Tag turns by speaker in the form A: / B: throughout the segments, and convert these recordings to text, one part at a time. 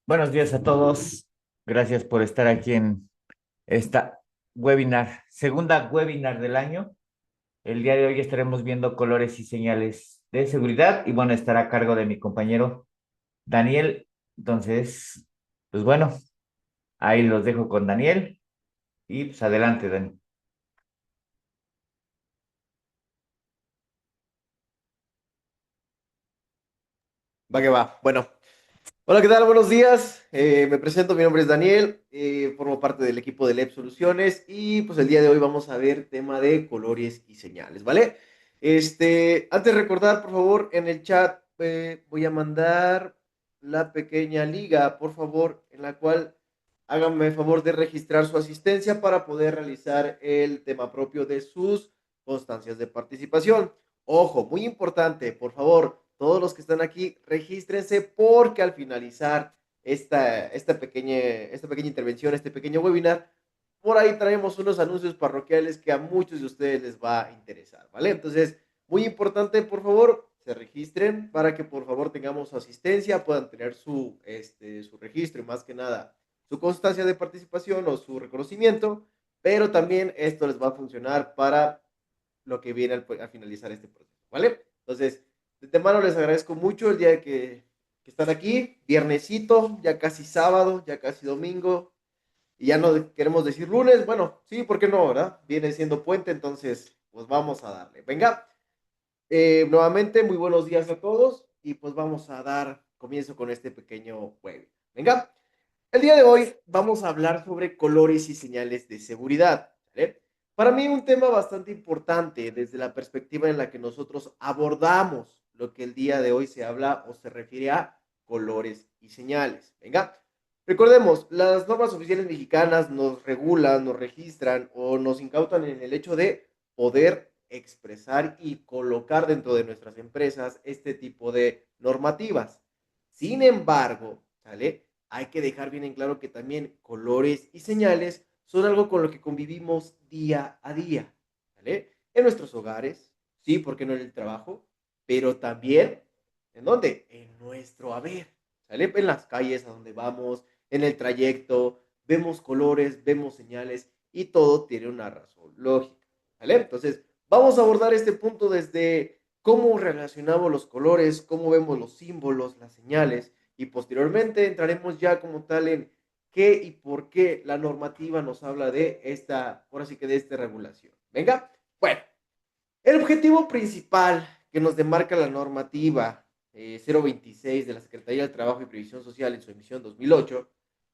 A: Buenos días a todos. Gracias por estar aquí en esta webinar, segunda webinar del año. El día de hoy estaremos viendo colores y señales de seguridad y bueno, estará a cargo de mi compañero Daniel. Entonces, pues bueno, ahí los dejo con Daniel y pues adelante, Dani.
B: Va que va. Bueno, hola, ¿qué tal? Buenos días. Me presento, mi nombre es Daniel, formo parte del equipo de LEP Soluciones y pues el día de hoy vamos a ver tema de colores y señales, ¿vale? Antes de recordar, por favor, en el chat voy a mandar la pequeña liga, por favor, en la cual háganme el favor de registrar su asistencia para poder realizar el tema propio de sus constancias de participación. Ojo, muy importante, por favor, todos los que están aquí, regístrense porque al finalizar esta pequeña intervención, este pequeño webinar, por ahí traemos unos anuncios parroquiales que a muchos de ustedes les va a interesar, ¿vale? Entonces, muy importante, por favor, se registren para que por favor tengamos su asistencia, puedan tener su registro y más que nada su constancia de participación o su reconocimiento, pero también esto les va a funcionar para lo que viene al finalizar este proceso, ¿vale? Entonces, de antemano les agradezco mucho el día que están aquí, viernesito, ya casi sábado, ya casi domingo, y ya no queremos decir lunes, bueno, sí, ¿por qué no, verdad? Viene siendo puente, entonces, pues vamos a darle. Venga, nuevamente, muy buenos días a todos, y pues vamos a dar comienzo con este pequeño jueves. Venga, el día de hoy vamos a hablar sobre colores y señales de seguridad, ¿vale? Para mí un tema bastante importante desde la perspectiva en la que nosotros abordamos lo que el día de hoy se habla o se refiere a colores y señales. Venga, recordemos, las normas oficiales mexicanas nos regulan, nos registran o nos incautan en el hecho de poder expresar y colocar dentro de nuestras empresas este tipo de normativas. Sin embargo, ¿sale? Hay que dejar bien en claro que también colores y señales son algo con lo que convivimos día a día, ¿vale? En nuestros hogares, sí, porque no en el trabajo, pero también, ¿en dónde? En nuestro haber, ¿sale? En las calles a donde vamos, en el trayecto, vemos colores, vemos señales y todo tiene una razón lógica, ¿vale? Entonces, vamos a abordar este punto desde cómo relacionamos los colores, cómo vemos los símbolos, las señales, y posteriormente entraremos ya como tal en qué y por qué la normativa nos habla de esta, ahora sí que de esta regulación. Venga, bueno, el objetivo principal que nos demarca la normativa 026 de la Secretaría del Trabajo y Previsión Social en su emisión 2008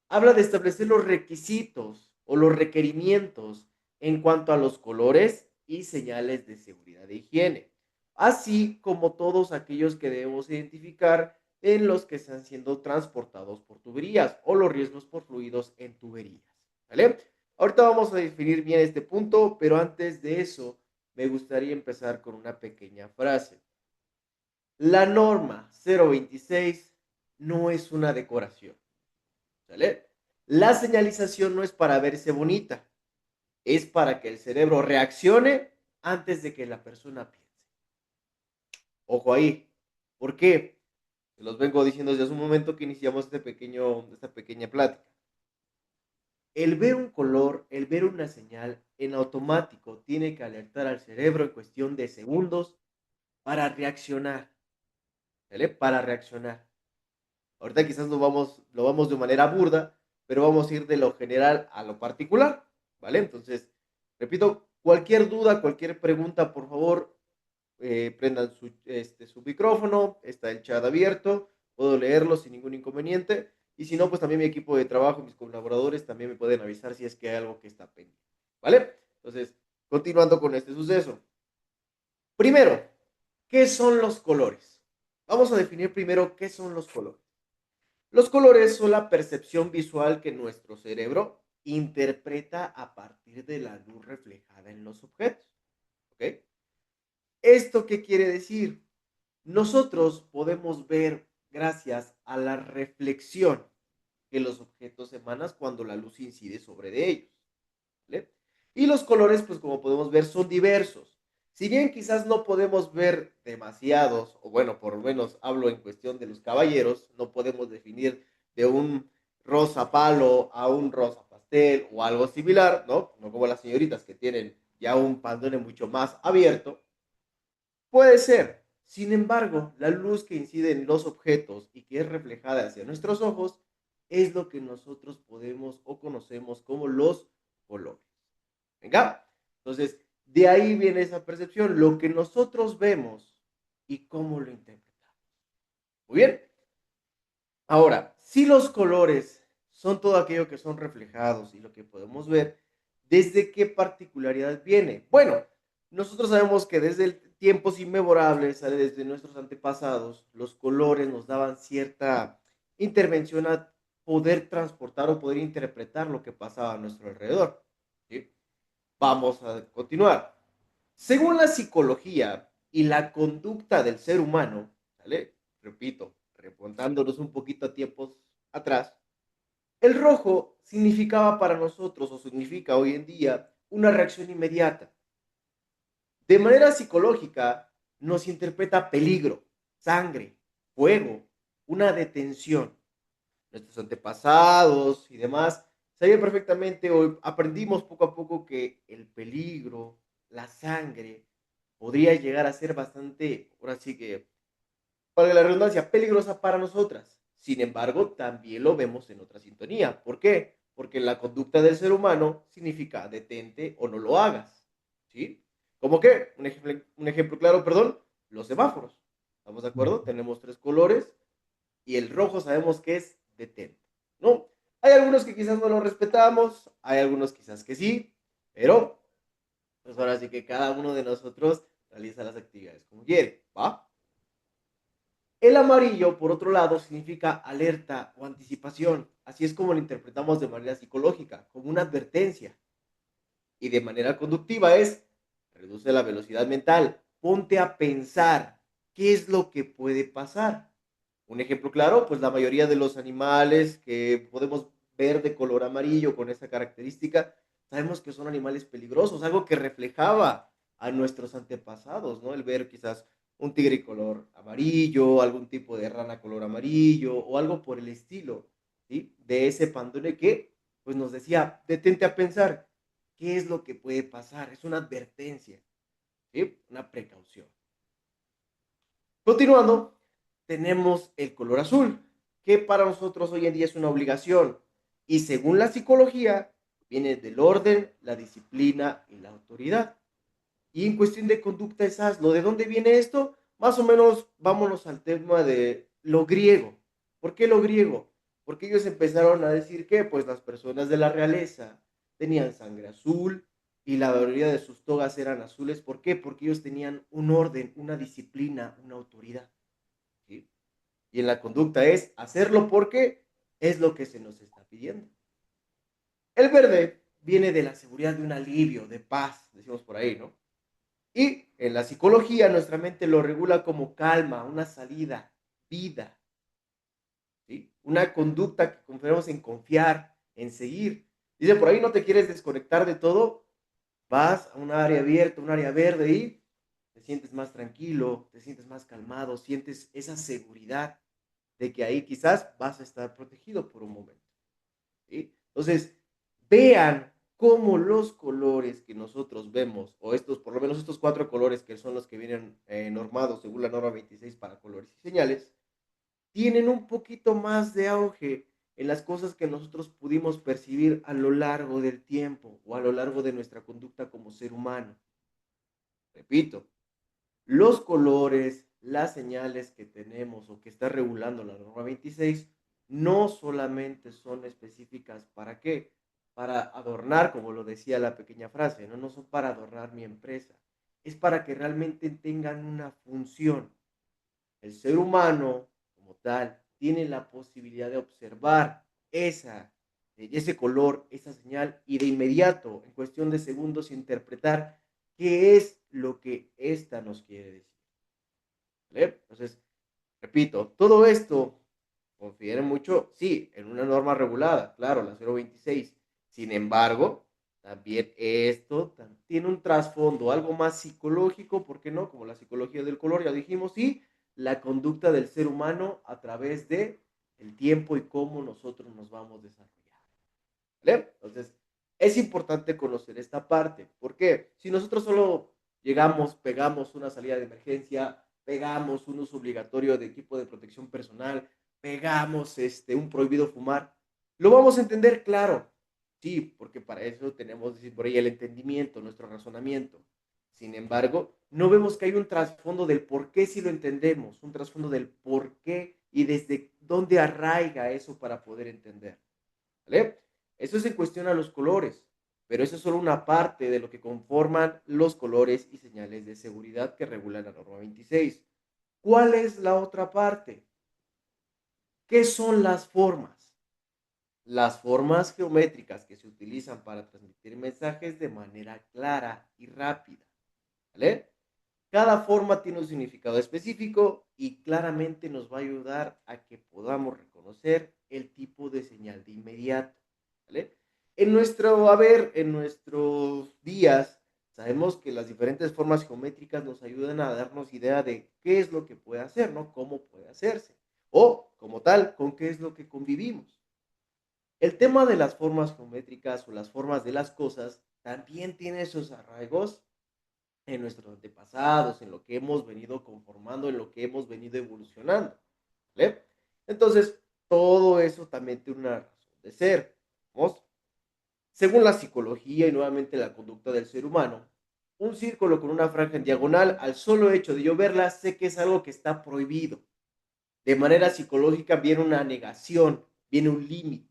B: habla de establecer los requisitos o los requerimientos en cuanto a los colores y señales de seguridad e higiene, así como todos aquellos que debemos identificar en los que están siendo transportados por tuberías o los riesgos por fluidos en tuberías. ¿Vale? Ahorita vamos a definir bien este punto, pero antes de eso, me gustaría empezar con una pequeña frase. La norma 026 no es una decoración, ¿sale? La señalización no es para verse bonita, es para que el cerebro reaccione antes de que la persona piense. Ojo ahí. ¿Por qué? Se los vengo diciendo desde hace un momento que iniciamos esta pequeña plática. El ver un color, el ver una señal, en automático tiene que alertar al cerebro en cuestión de segundos para reaccionar, ¿vale? Para reaccionar. Ahorita quizás lo vamos de manera burda, pero vamos a ir de lo general a lo particular, ¿vale? Entonces, repito, cualquier duda, cualquier pregunta, por favor, prendan su micrófono, está el chat abierto, puedo leerlo sin ningún inconveniente. Y si no, pues también mi equipo de trabajo, mis colaboradores también me pueden avisar si es que hay algo que está pendiente, ¿vale? Entonces, Continuando con este suceso. Primero, ¿qué son los colores? Vamos a definir primero qué son los colores. Los colores son la percepción visual que nuestro cerebro interpreta a partir de la luz reflejada en los objetos. ¿Ok? ¿Esto qué quiere decir? Nosotros podemos ver gracias a la reflexión que los objetos emanan cuando la luz incide sobre de ellos. ¿Vale? Y los colores, pues como podemos ver, son diversos. Si bien quizás no podemos ver demasiados, o bueno, por lo menos hablo en cuestión de los caballeros, no podemos definir de un rosa palo a un rosa pastel o algo similar, ¿no? No como las señoritas que tienen ya un pandone mucho más abierto. Puede ser. Sin embargo, la luz que incide en los objetos y que es reflejada hacia nuestros ojos es lo que nosotros podemos o conocemos como los colores. Venga, entonces de ahí viene esa percepción, lo que nosotros vemos y cómo lo interpretamos. Muy bien. Ahora, si los colores son todo aquello que son reflejados y lo que podemos ver, ¿desde qué particularidad viene? Bueno, nosotros sabemos que desde tiempos inmemorables, desde nuestros antepasados, los colores nos daban cierta intervención a poder transportar o poder interpretar lo que pasaba a nuestro alrededor. ¿Sí? Vamos a continuar. Según la psicología y la conducta del ser humano, ¿sale? Repito, remontándonos un poquito a tiempos atrás, el rojo significaba para nosotros o significa hoy en día una reacción inmediata. De manera psicológica nos interpreta peligro, sangre, fuego, una detención. Nuestros antepasados y demás sabían perfectamente o aprendimos poco a poco que el peligro, la sangre, podría llegar a ser bastante, ahora sí que, para la redundancia, peligrosa para nosotras. Sin embargo, también lo vemos en otra sintonía. ¿Por qué? Porque la conducta del ser humano significa detente o no lo hagas. ¿Sí? ¿Cómo qué? Un ejemplo claro, perdón, los semáforos. ¿Estamos de acuerdo? Tenemos tres colores y el rojo sabemos que es detente, ¿no? Hay algunos que quizás no lo respetamos, hay algunos quizás que sí, pero pues ahora sí que cada uno de nosotros realiza las actividades como quiere, ¿va? El amarillo, por otro lado, significa alerta o anticipación. Así es como lo interpretamos de manera psicológica, como una advertencia. Y de manera conductiva es, reduce la velocidad mental, ponte a pensar qué es lo que puede pasar. Un ejemplo claro, pues la mayoría de los animales que podemos ver de color amarillo con esa característica, sabemos que son animales peligrosos, algo que reflejaba a nuestros antepasados, ¿no? El ver quizás un tigre color amarillo, algún tipo de rana color amarillo o algo por el estilo, ¿sí? De ese pandone que pues nos decía, detente a pensar, ¿qué es lo que puede pasar? Es una advertencia, ¿sí? Una precaución. Continuando, tenemos el color azul, que para nosotros hoy en día es una obligación y según la psicología viene del orden, la disciplina y la autoridad. Y en cuestión de conducta es hazlo. ¿De dónde viene esto? Más o menos vámonos al tema de lo griego. ¿Por qué lo griego? Porque ellos empezaron a decir que pues las personas de la realeza tenían sangre azul y la mayoría de sus togas eran azules. ¿Por qué? Porque ellos tenían un orden, una disciplina, una autoridad. ¿Sí? Y en la conducta es hacerlo porque es lo que se nos está pidiendo. El verde viene de la seguridad de un alivio, de paz, decimos por ahí, ¿no? Y en la psicología nuestra mente lo regula como calma, una salida, vida, ¿sí? Una conducta que confiamos en confiar, en seguir. Dice por ahí, no te quieres desconectar de todo, vas a un área abierta, un área verde y te sientes más tranquilo, te sientes más calmado, sientes esa seguridad de que ahí quizás vas a estar protegido por un momento. ¿Sí? Entonces, vean cómo los colores que nosotros vemos, o estos, por lo menos estos cuatro colores que son los que vienen normados según la norma 26 para colores y señales, tienen un poquito más de auge en las cosas que nosotros pudimos percibir a lo largo del tiempo o a lo largo de nuestra conducta como ser humano. Repito, los colores, las señales que tenemos o que está regulando la norma 26 no solamente son específicas para qué, para adornar, como lo decía la pequeña frase, ¿no? No son para adornar mi empresa, es para que realmente tengan una función. El ser humano, como tal, tiene la posibilidad de observar esa, ese color, esa señal, y de inmediato, en cuestión de segundos, interpretar qué es lo que ésta nos quiere decir. ¿Vale? Entonces, repito, todo esto confiere mucho, sí, en una norma regulada, claro, la 026. Sin embargo, también esto tiene un trasfondo, algo más psicológico, ¿por qué no? Como la psicología del color, ya dijimos, y la conducta del ser humano a través de el tiempo y cómo nosotros nos vamos desarrollando. ¿Vale? Entonces, es importante conocer esta parte. ¿Por qué? Si nosotros solo llegamos, pegamos una salida de emergencia, pegamos un uso obligatorio de equipo de protección personal, pegamos un prohibido fumar, lo vamos a entender, claro. Sí, porque para eso tenemos, decir por ahí, el entendimiento, nuestro razonamiento. Sin embargo, no vemos que hay un trasfondo del por qué si lo entendemos, un trasfondo del por qué y desde dónde arraiga eso para poder entender. ¿Vale? Eso es en cuestión a los colores, pero eso es solo una parte de lo que conforman los colores y señales de seguridad que regula la norma 26. ¿Cuál es la otra parte? ¿Qué son las formas? Las formas geométricas que se utilizan para transmitir mensajes de manera clara y rápida. ¿Vale? Cada forma tiene un significado específico y claramente nos va a ayudar a que podamos reconocer el tipo de señal de inmediato. ¿Vale? En nuestro haber, en nuestros días, sabemos que las diferentes formas geométricas nos ayudan a darnos idea de qué es lo que puede hacer, ¿no? Cómo puede hacerse. O, como tal, con qué es lo que convivimos. El tema de las formas geométricas o las formas de las cosas también tiene sus arraigos en nuestros antepasados, en lo que hemos venido conformando, en lo que hemos venido evolucionando. ¿Vale? Entonces, todo eso también tiene una razón de ser. ¿Vamos? Según la psicología y nuevamente la conducta del ser humano, un círculo con una franja en diagonal, al solo hecho de yo verla, sé que es algo que está prohibido. De manera psicológica viene una negación, viene un límite.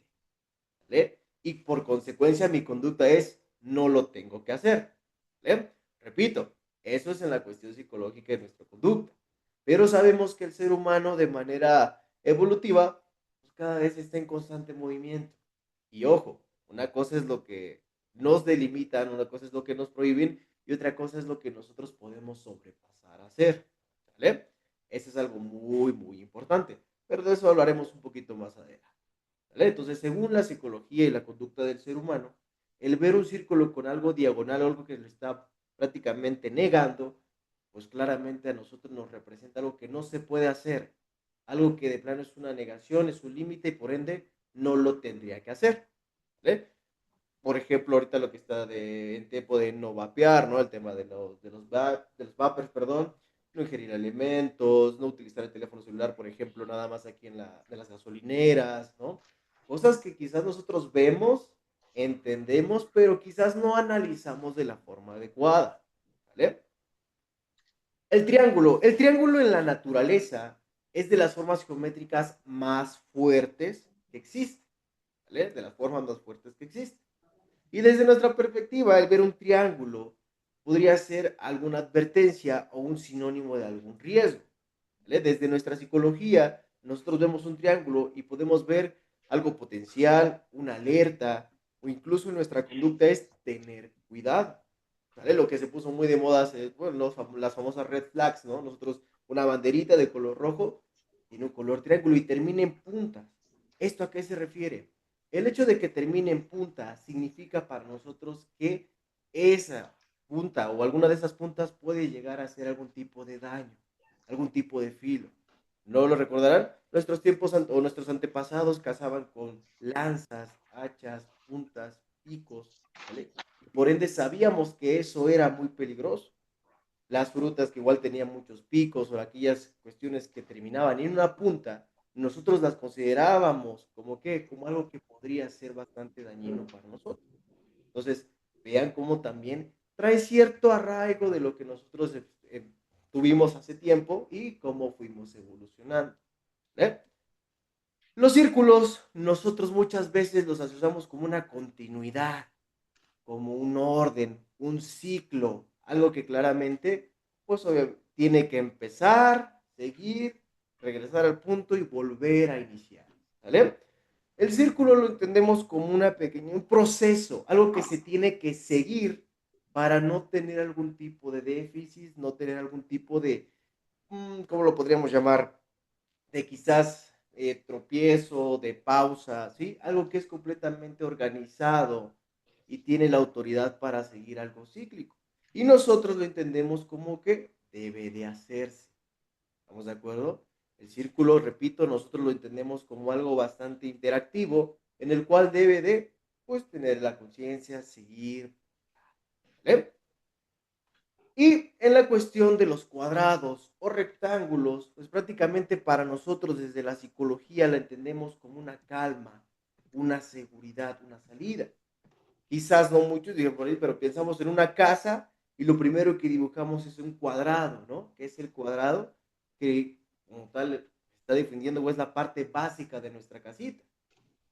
B: ¿Vale? Y por consecuencia mi conducta es, no lo tengo que hacer. ¿Vale? Repito, eso es en la cuestión psicológica de nuestra conducta. Pero sabemos que el ser humano de manera evolutiva, pues cada vez está en constante movimiento. Y ojo, una cosa es lo que nos delimitan, una cosa es lo que nos prohíben y otra cosa es lo que nosotros podemos sobrepasar a hacer. ¿Vale? Eso es algo muy, muy importante. Pero de eso hablaremos un poquito más adelante. ¿Vale? Entonces, según la psicología y la conducta del ser humano, el ver un círculo con algo diagonal, algo que le está prácticamente negando, pues claramente a nosotros nos representa algo que no se puede hacer, algo que de plano es una negación, es un límite y por ende no lo tendría que hacer. ¿Vale? Por ejemplo, ahorita lo que está en tiempo de no vapear, ¿no? El tema de los vapers, perdón, no ingerir alimentos, no utilizar el teléfono celular, por ejemplo, nada más aquí de las gasolineras, ¿no? Cosas que quizás nosotros vemos, entendemos, pero quizás no analizamos de la forma adecuada, ¿vale? El triángulo en la naturaleza es de las formas geométricas más fuertes que existen, ¿vale? De las formas más fuertes que existen. Y desde nuestra perspectiva, el ver un triángulo podría ser alguna advertencia o un sinónimo de algún riesgo. ¿Vale? Desde nuestra psicología, nosotros vemos un triángulo y podemos ver algo potencial, una alerta, o incluso en nuestra conducta es tener cuidado. ¿Vale? Lo que se puso muy de moda, bueno, las famosas red flags, ¿no? Nosotros, una banderita de color rojo tiene un color triángulo y termina en puntas. ¿Esto a qué se refiere? El hecho de que termine en punta significa para nosotros que esa punta o alguna de esas puntas puede llegar a hacer algún tipo de daño, algún tipo de filo. ¿No lo recordarán? Nuestros tiempos o nuestros antepasados cazaban con lanzas, hachas, puntas, picos, ¿vale? Y por ende sabíamos que eso era muy peligroso. Las frutas que igual tenían muchos picos o aquellas cuestiones que terminaban en una punta, nosotros las considerábamos como que, como algo que podría ser bastante dañino para nosotros. Entonces, vean cómo también trae cierto arraigo de lo que nosotros tuvimos hace tiempo y cómo fuimos evolucionando. ¿Eh? Los círculos nosotros muchas veces los asociamos como una continuidad, como un orden, un ciclo, algo que claramente pues tiene que empezar, seguir, regresar al punto y volver a iniciar, ¿vale? El círculo lo entendemos como un proceso, algo que se tiene que seguir para no tener algún tipo de déficit, no tener algún tipo de, ¿cómo lo podríamos llamar? De quizás tropiezo, de pausa, ¿sí? Algo que es completamente organizado y tiene la autoridad para seguir algo cíclico. Y nosotros lo entendemos como que debe de hacerse. ¿Estamos de acuerdo? El círculo, repito, nosotros lo entendemos como algo bastante interactivo en el cual debe de, pues, tener la conciencia, seguir, ¿vale? Y en la cuestión de los cuadrados o rectángulos, pues prácticamente para nosotros desde la psicología la entendemos como una calma, una seguridad, una salida. Quizás no muchos digan por ahí, pero pensamos en una casa y lo primero que dibujamos es un cuadrado, ¿no? Que es el cuadrado que como tal está defendiendo o es la parte básica de nuestra casita.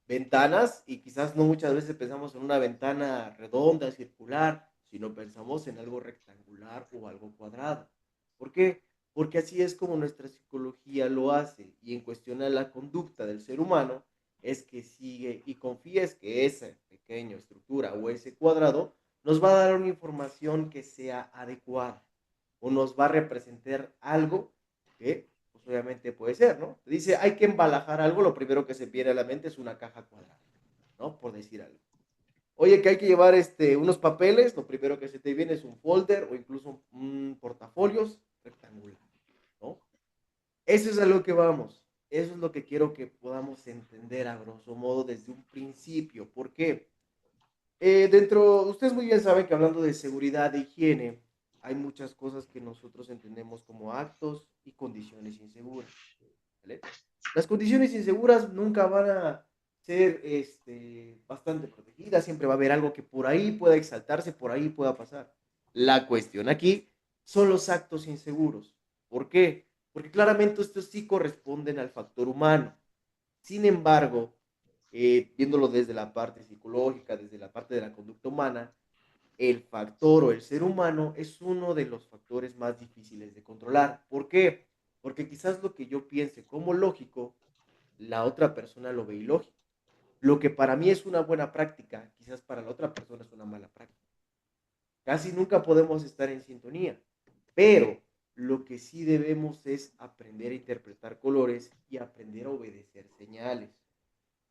B: Ventanas, y quizás no muchas veces pensamos en una ventana redonda, circular, sino pensamos en algo rectangular o algo cuadrado. ¿Por qué? Porque así es como nuestra psicología lo hace y en cuestión a la conducta del ser humano es que sigue y confíes que esa pequeña estructura o ese cuadrado nos va a dar una información que sea adecuada o nos va a representar algo que pues obviamente puede ser, ¿no? Te dice, hay que embalajar algo, lo primero que se viene a la mente es una caja cuadrada, ¿no? Por decir algo. Oye, que hay que llevar unos papeles, lo primero que se te viene es un folder o incluso un portafolios rectangular, ¿no? Eso es a lo que vamos. Eso es lo que quiero que podamos entender a grosso modo desde un principio. ¿Por qué? Ustedes muy bien saben que hablando de seguridad e higiene, hay muchas cosas que nosotros entendemos como actos y condiciones inseguras. ¿Vale? Las condiciones inseguras nunca van a ser bastante protegidas, siempre va a haber algo que por ahí pueda exaltarse, por ahí pueda pasar. La cuestión aquí son los actos inseguros. ¿Por qué? Porque claramente estos sí corresponden al factor humano. Sin embargo, viéndolo desde la parte psicológica, desde la parte de la conducta humana, el factor o el ser humano es uno de los factores más difíciles de controlar. ¿Por qué? Porque quizás lo que yo piense como lógico, la otra persona lo ve ilógico. Lo que para mí es una buena práctica, quizás para la otra persona es una mala práctica. Casi nunca podemos estar en sintonía, pero lo que sí debemos es aprender a interpretar colores y aprender a obedecer señales.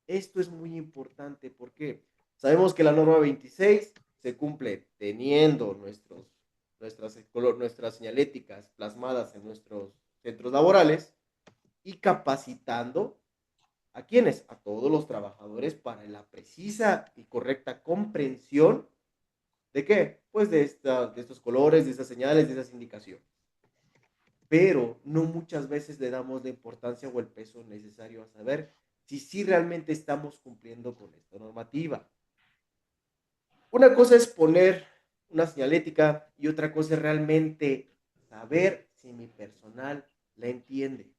B: Esto es muy importante porque sabemos que la norma 26 se cumple teniendo nuestras señaléticas plasmadas en nuestros centros laborales y capacitando a quienes, a todos los trabajadores para la precisa y correcta comprensión de qué, pues de estos colores, de estas señales, de esas indicaciones. Pero no muchas veces le damos la importancia o el peso necesario a saber si sí realmente estamos cumpliendo con esta normativa. Una cosa es poner una señalética y otra cosa es realmente saber si mi personal la entiende.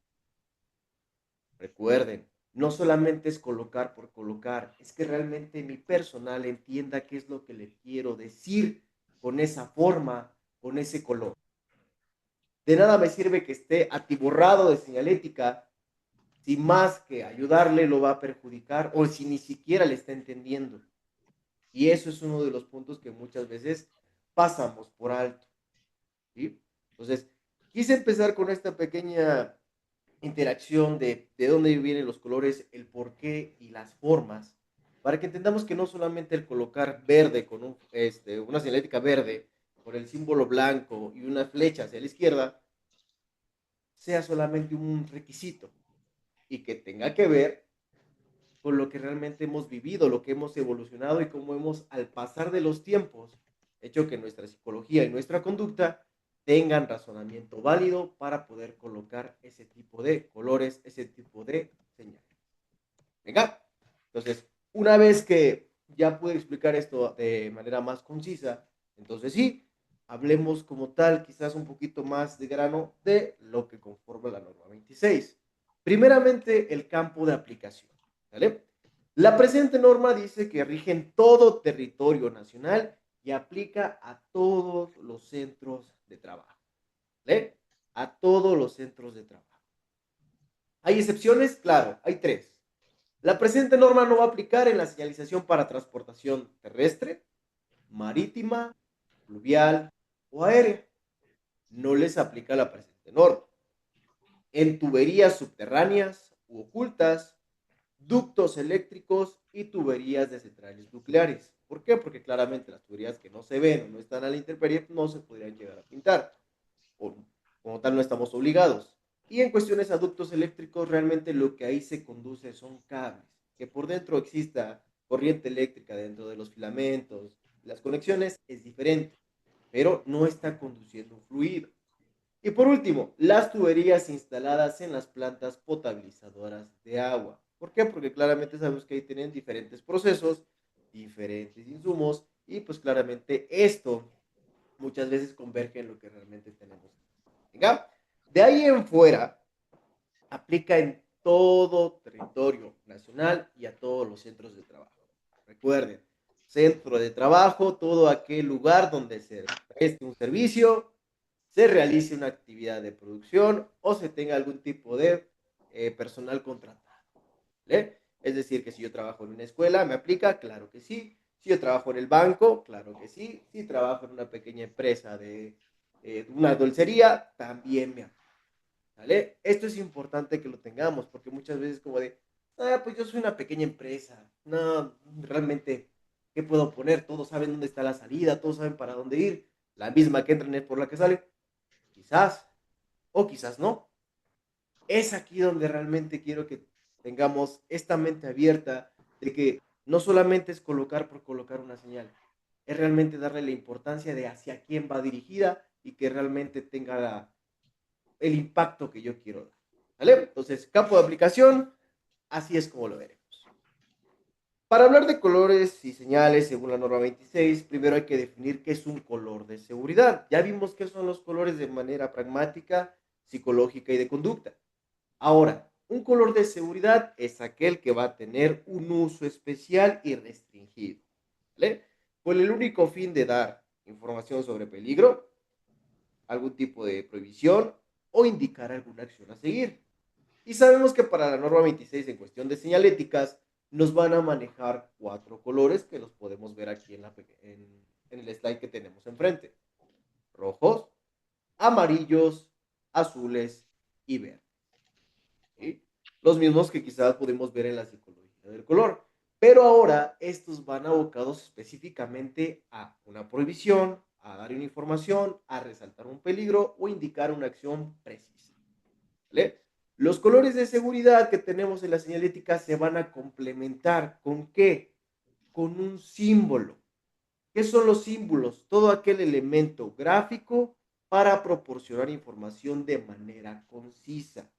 B: Recuerden, no solamente es colocar por colocar, es que realmente mi personal entienda qué es lo que le quiero decir con esa forma, con ese color. De nada me sirve que esté atiborrado de señalética si más que ayudarle lo va a perjudicar o si ni siquiera le está entendiendo. Y eso es uno de los puntos que muchas veces pasamos por alto. ¿Sí? Entonces, quise empezar con esta pequeña interacción de dónde vienen los colores, el porqué y las formas, para que entendamos que no solamente el colocar verde con una señalética verde, con el símbolo blanco y una flecha hacia la izquierda, sea solamente un requisito y que tenga que ver con lo que realmente hemos vivido, lo que hemos evolucionado y cómo hemos, al pasar de los tiempos, hecho que nuestra psicología y nuestra conducta tengan razonamiento válido para poder colocar ese tipo de colores, ese tipo de señales. Venga, entonces, una vez que ya pude explicar esto de manera más concisa, entonces sí, hablemos como tal, quizás un poquito más de grano de lo que conforma la norma 26. Primeramente, el campo de aplicación, ¿vale? La presente norma dice que rige en todo territorio nacional y aplica a todos los centros de trabajo, ¿vale? A todos los centros de trabajo. ¿Hay excepciones? Claro, hay tres. La presente norma no va a aplicar en la señalización para transportación terrestre, marítima, fluvial o aérea. No les aplica la presente norma. En tuberías subterráneas u ocultas, ductos eléctricos y tuberías de centrales nucleares. ¿Por qué? Porque claramente las tuberías que no se ven o no están a la intemperie no se podrían llegar a pintar. O, como tal, no estamos obligados. Y en cuestiones a ductos eléctricos, realmente lo que ahí se conduce son cables. Que por dentro exista corriente eléctrica dentro de los filamentos, las conexiones es diferente, pero no está conduciendo un fluido. Y por último, las tuberías instaladas en las plantas potabilizadoras de agua. ¿Por qué? Porque claramente sabemos que ahí tienen diferentes procesos, diferentes insumos y pues claramente esto muchas veces converge en lo que realmente tenemos. ¿Venga? De ahí en fuera, aplica en todo territorio nacional y a todos los centros de trabajo. Recuerden, centro de trabajo, todo aquel lugar donde se preste un servicio, se realice una actividad de producción o se tenga algún tipo de personal contratado. ¿Vale? Es decir, que si yo trabajo en una escuela, ¿me aplica? Claro que sí. Si yo trabajo en el banco, claro que sí. Si trabajo en una pequeña empresa de una dulcería, también me aplica. ¿Vale? Esto es importante que lo tengamos, porque muchas veces como de, pues yo soy una pequeña empresa, no, realmente, ¿qué puedo poner? Todos saben dónde está la salida, todos saben para dónde ir, la misma que entran es por la que sale, quizás, o quizás no. Es aquí donde realmente quiero que tengamos esta mente abierta de que no solamente es colocar por colocar una señal, es realmente darle la importancia de hacia quién va dirigida y que realmente tenga el impacto que yo quiero dar. ¿Vale? Entonces, campo de aplicación, así es como lo veremos. Para hablar de colores y señales, según la norma 26, primero hay que definir qué es un color de seguridad. Ya vimos qué son los colores de manera pragmática, psicológica y de conducta. Ahora, un color de seguridad es aquel que va a tener un uso especial y restringido, ¿vale? Con el único fin de dar información sobre peligro, algún tipo de prohibición o indicar alguna acción a seguir. Y sabemos que para la norma 26 en cuestión de señaléticas nos van a manejar cuatro colores que los podemos ver aquí en el slide que tenemos enfrente. Rojos, amarillos, azules y verdes. ¿Sí? Los mismos que quizás podemos ver en la psicología del color. Pero ahora estos van abocados específicamente a una prohibición, a dar una información, a resaltar un peligro o indicar una acción precisa. ¿Vale? Los colores de seguridad que tenemos en la señalética se van a complementar. ¿Con qué? Con un símbolo. ¿Qué son los símbolos? Todo aquel elemento gráfico para proporcionar información de manera concisa.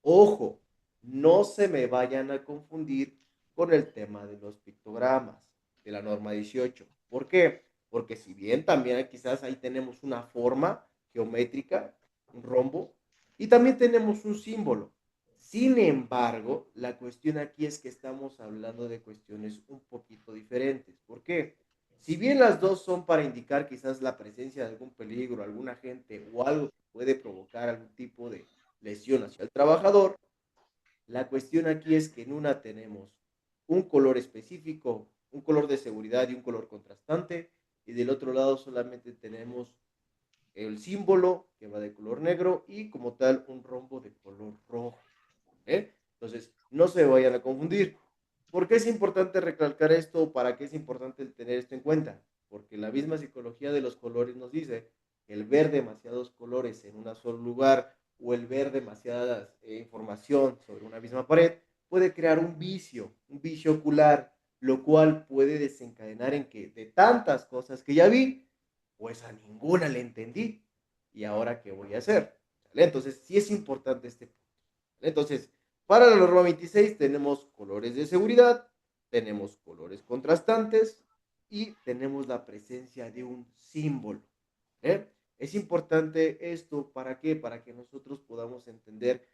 B: Ojo, no se me vayan a confundir con el tema de los pictogramas de la norma 18. ¿Por qué? Porque si bien también quizás ahí tenemos una forma geométrica, un rombo, y también tenemos un símbolo. Sin embargo, la cuestión aquí es que estamos hablando de cuestiones un poquito diferentes. ¿Por qué? Si bien las dos son para indicar quizás la presencia de algún peligro, algún agente o algo que puede provocar algún tipo de lesión hacia el trabajador, la cuestión aquí es que en una tenemos un color específico, un color de seguridad y un color contrastante, y del otro lado solamente tenemos el símbolo que va de color negro y como tal un rombo de color rojo. ¿Eh? Entonces, no se vayan a confundir. ¿Por qué es importante recalcar esto? ¿Para qué es importante tener esto en cuenta? Porque la misma psicología de los colores nos dice que el ver demasiados colores en un solo lugar o el ver demasiada información sobre una misma pared puede crear un vicio ocular, lo cual puede desencadenar en que de tantas cosas que ya vi, pues a ninguna le entendí. ¿Y ahora qué voy a hacer? ¿Vale? Entonces, sí es importante este punto. ¿Vale? Entonces, para la norma 26 tenemos colores de seguridad, tenemos colores contrastantes y tenemos la presencia de un símbolo. ¿Eh? Es importante esto, ¿para qué? Para que nosotros podamos entender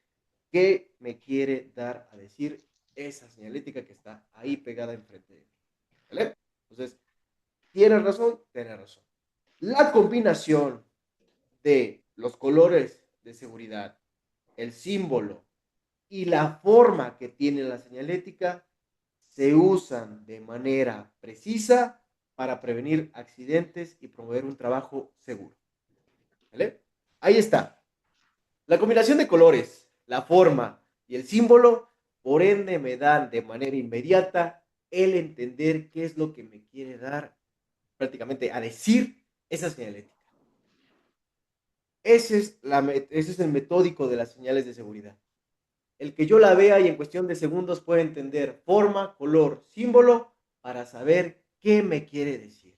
B: qué me quiere dar a decir esa señalética que está ahí pegada enfrente de mí. ¿Vale? Entonces, ¿tienes razón? Tienes razón. La combinación de los colores de seguridad, el símbolo y la forma que tiene la señalética se usan de manera precisa para prevenir accidentes y promover un trabajo seguro. ¿Vale? Ahí está. La combinación de colores, la forma y el símbolo, por ende, me dan de manera inmediata el entender qué es lo que me quiere dar prácticamente a decir esa señalética. Ese es el metódico de las señales de seguridad. El que yo la vea y en cuestión de segundos pueda entender forma, color, símbolo para saber qué me quiere decir.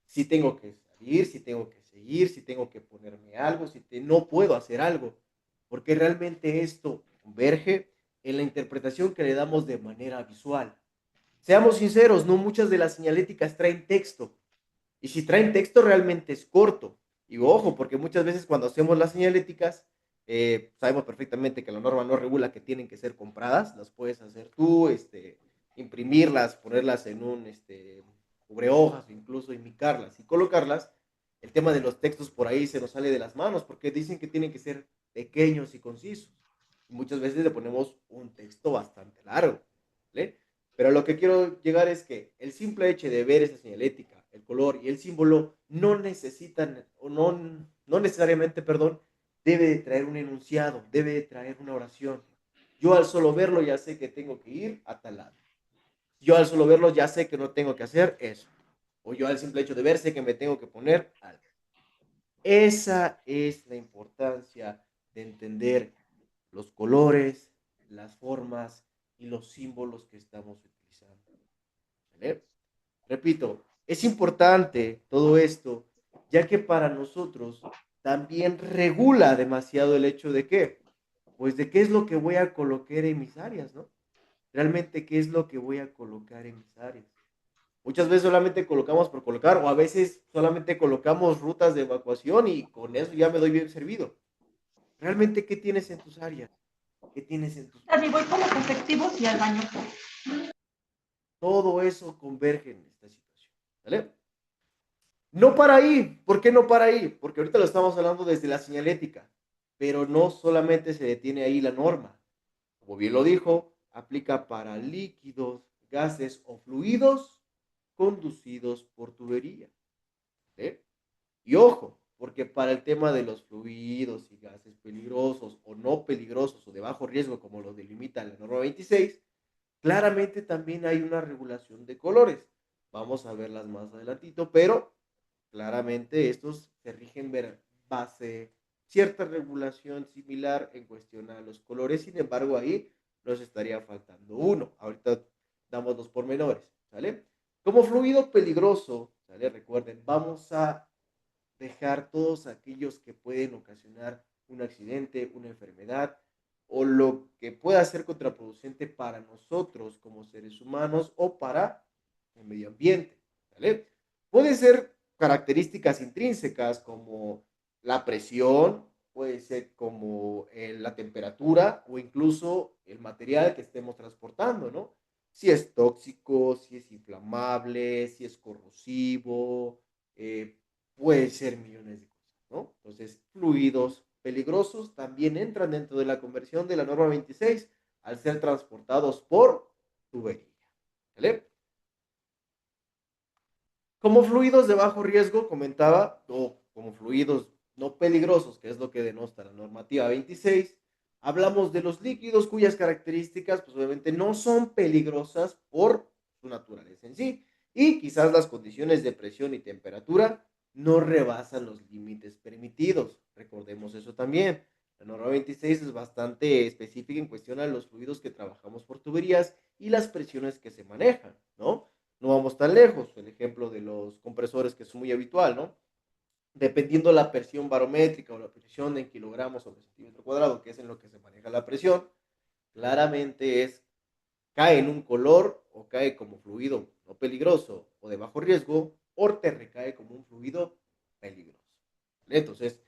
B: Si tengo que salir, si tengo que seguir, si tengo que ponerme algo, no puedo hacer algo, porque realmente esto converge en la interpretación que le damos de manera visual. Seamos sinceros, no muchas de las señaléticas traen texto, y si traen texto realmente es corto. Y ojo, porque muchas veces cuando hacemos las señaléticas, sabemos perfectamente que la norma no regula que tienen que ser compradas, las puedes hacer tú, imprimirlas, ponerlas en un cubrehojas, incluso imitarlas y colocarlas. El tema de los textos por ahí se nos sale de las manos porque dicen que tienen que ser pequeños y concisos. Y muchas veces le ponemos un texto bastante largo. ¿Vale? Pero lo que quiero llegar es que el simple hecho de ver esa señalética, el color y el símbolo no necesitan, o no necesariamente, perdón, debe de traer un enunciado, debe de traer una oración. Yo al solo verlo ya sé que tengo que ir a tal lado. Yo al solo verlo ya sé que no tengo que hacer eso. O yo al simple hecho de ver sé que me tengo que poner algo. Esa es la importancia de entender los colores, las formas y los símbolos que estamos utilizando. ¿Vale? Repito, es importante todo esto, ya que para nosotros también regula demasiado el hecho de qué, pues de qué es lo que voy a colocar en mis áreas, ¿no? Realmente qué es lo que voy a colocar en mis áreas. Muchas veces solamente colocamos por colocar, o a veces solamente colocamos rutas de evacuación y con eso ya me doy bien servido. Realmente, ¿qué tienes en tus áreas? ¿Qué tienes en tus
C: Y voy
B: pasillos?
C: por los efectivos y al baño por.
B: Todo eso converge en esta situación. ¿Vale? No para ahí. ¿Por qué no para ahí? Porque ahorita lo estamos hablando desde la señalética, pero no solamente se detiene ahí la norma. Como bien lo dijo, aplica para líquidos, gases o fluidos conducidos por tubería. ¿Sí? Y ojo, porque para el tema de los fluidos y gases peligrosos o no peligrosos o de bajo riesgo, como lo delimita la norma 26, claramente también hay una regulación de colores. Vamos a verlas más adelantito, pero claramente estos se rigen base cierta regulación similar en cuestión a los colores, sin embargo ahí nos estaría faltando uno. Ahorita damos los pormenores, ¿sale? Como fluido peligroso, ¿sale? Recuerden, vamos a dejar todos aquellos que pueden ocasionar un accidente, una enfermedad o lo que pueda ser contraproducente para nosotros como seres humanos o para el medio ambiente. ¿Vale? Puede ser características intrínsecas como la presión, puede ser como la temperatura o incluso el material que estemos transportando, ¿no? Si es tóxico, si es inflamable, si es corrosivo, puede ser millones de cosas, ¿no? Entonces, fluidos peligrosos también entran dentro de la conversión de la norma 26 al ser transportados por tubería. ¿Vale? Como fluidos de bajo riesgo, comentaba, o como fluidos no peligrosos, que es lo que denota la normativa 26, hablamos de los líquidos cuyas características, pues obviamente no son peligrosas por su naturaleza en sí, y quizás las condiciones de presión y temperatura no rebasan los límites permitidos. Recordemos eso también. La norma 26 es bastante específica en cuestión a los fluidos que trabajamos por tuberías y las presiones que se manejan, ¿no? No vamos tan lejos, el ejemplo de los compresores que es muy habitual, ¿no? Dependiendo la presión barométrica o la presión en kilogramos sobre centímetro cuadrado, que es en lo que se maneja la presión, claramente cae en un color o cae como fluido no peligroso o de bajo riesgo, o te recae como un fluido peligroso. ¿Vale? Entonces,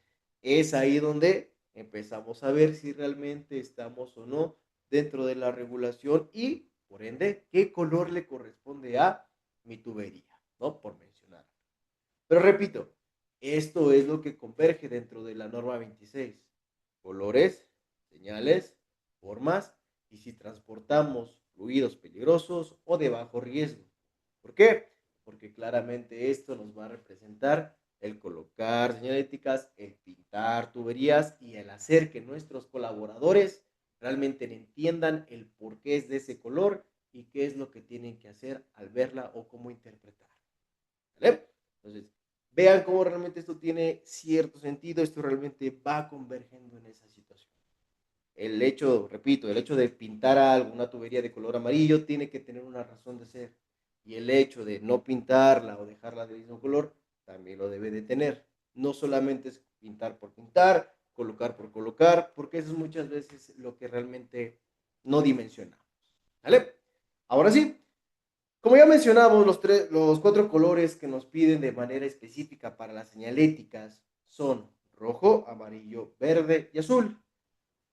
B: es ahí donde empezamos a ver si realmente estamos o no dentro de la regulación y, por ende, qué color le corresponde a mi tubería, ¿no? Por mencionar. Pero repito, esto es lo que converge dentro de la norma 26. Colores, señales, formas y si transportamos fluidos peligrosos o de bajo riesgo. ¿Por qué? Porque claramente esto nos va a representar el colocar señaléticas, el pintar tuberías y el hacer que nuestros colaboradores realmente entiendan el porqué es de ese color y qué es lo que tienen que hacer al verla o cómo interpretar. ¿Vale? Entonces, vean cómo realmente esto tiene cierto sentido, esto realmente va convergiendo en esa situación. El hecho, repito, el hecho de pintar algo, una tubería de color amarillo, tiene que tener una razón de ser. Y el hecho de no pintarla o dejarla del mismo color, también lo debe de tener. No solamente es pintar por pintar, colocar por colocar, porque eso es muchas veces lo que realmente no dimensionamos. ¿Vale? Ahora sí, como ya mencionamos, los cuatro colores que nos piden de manera específica para las señaléticas son rojo, amarillo, verde y azul.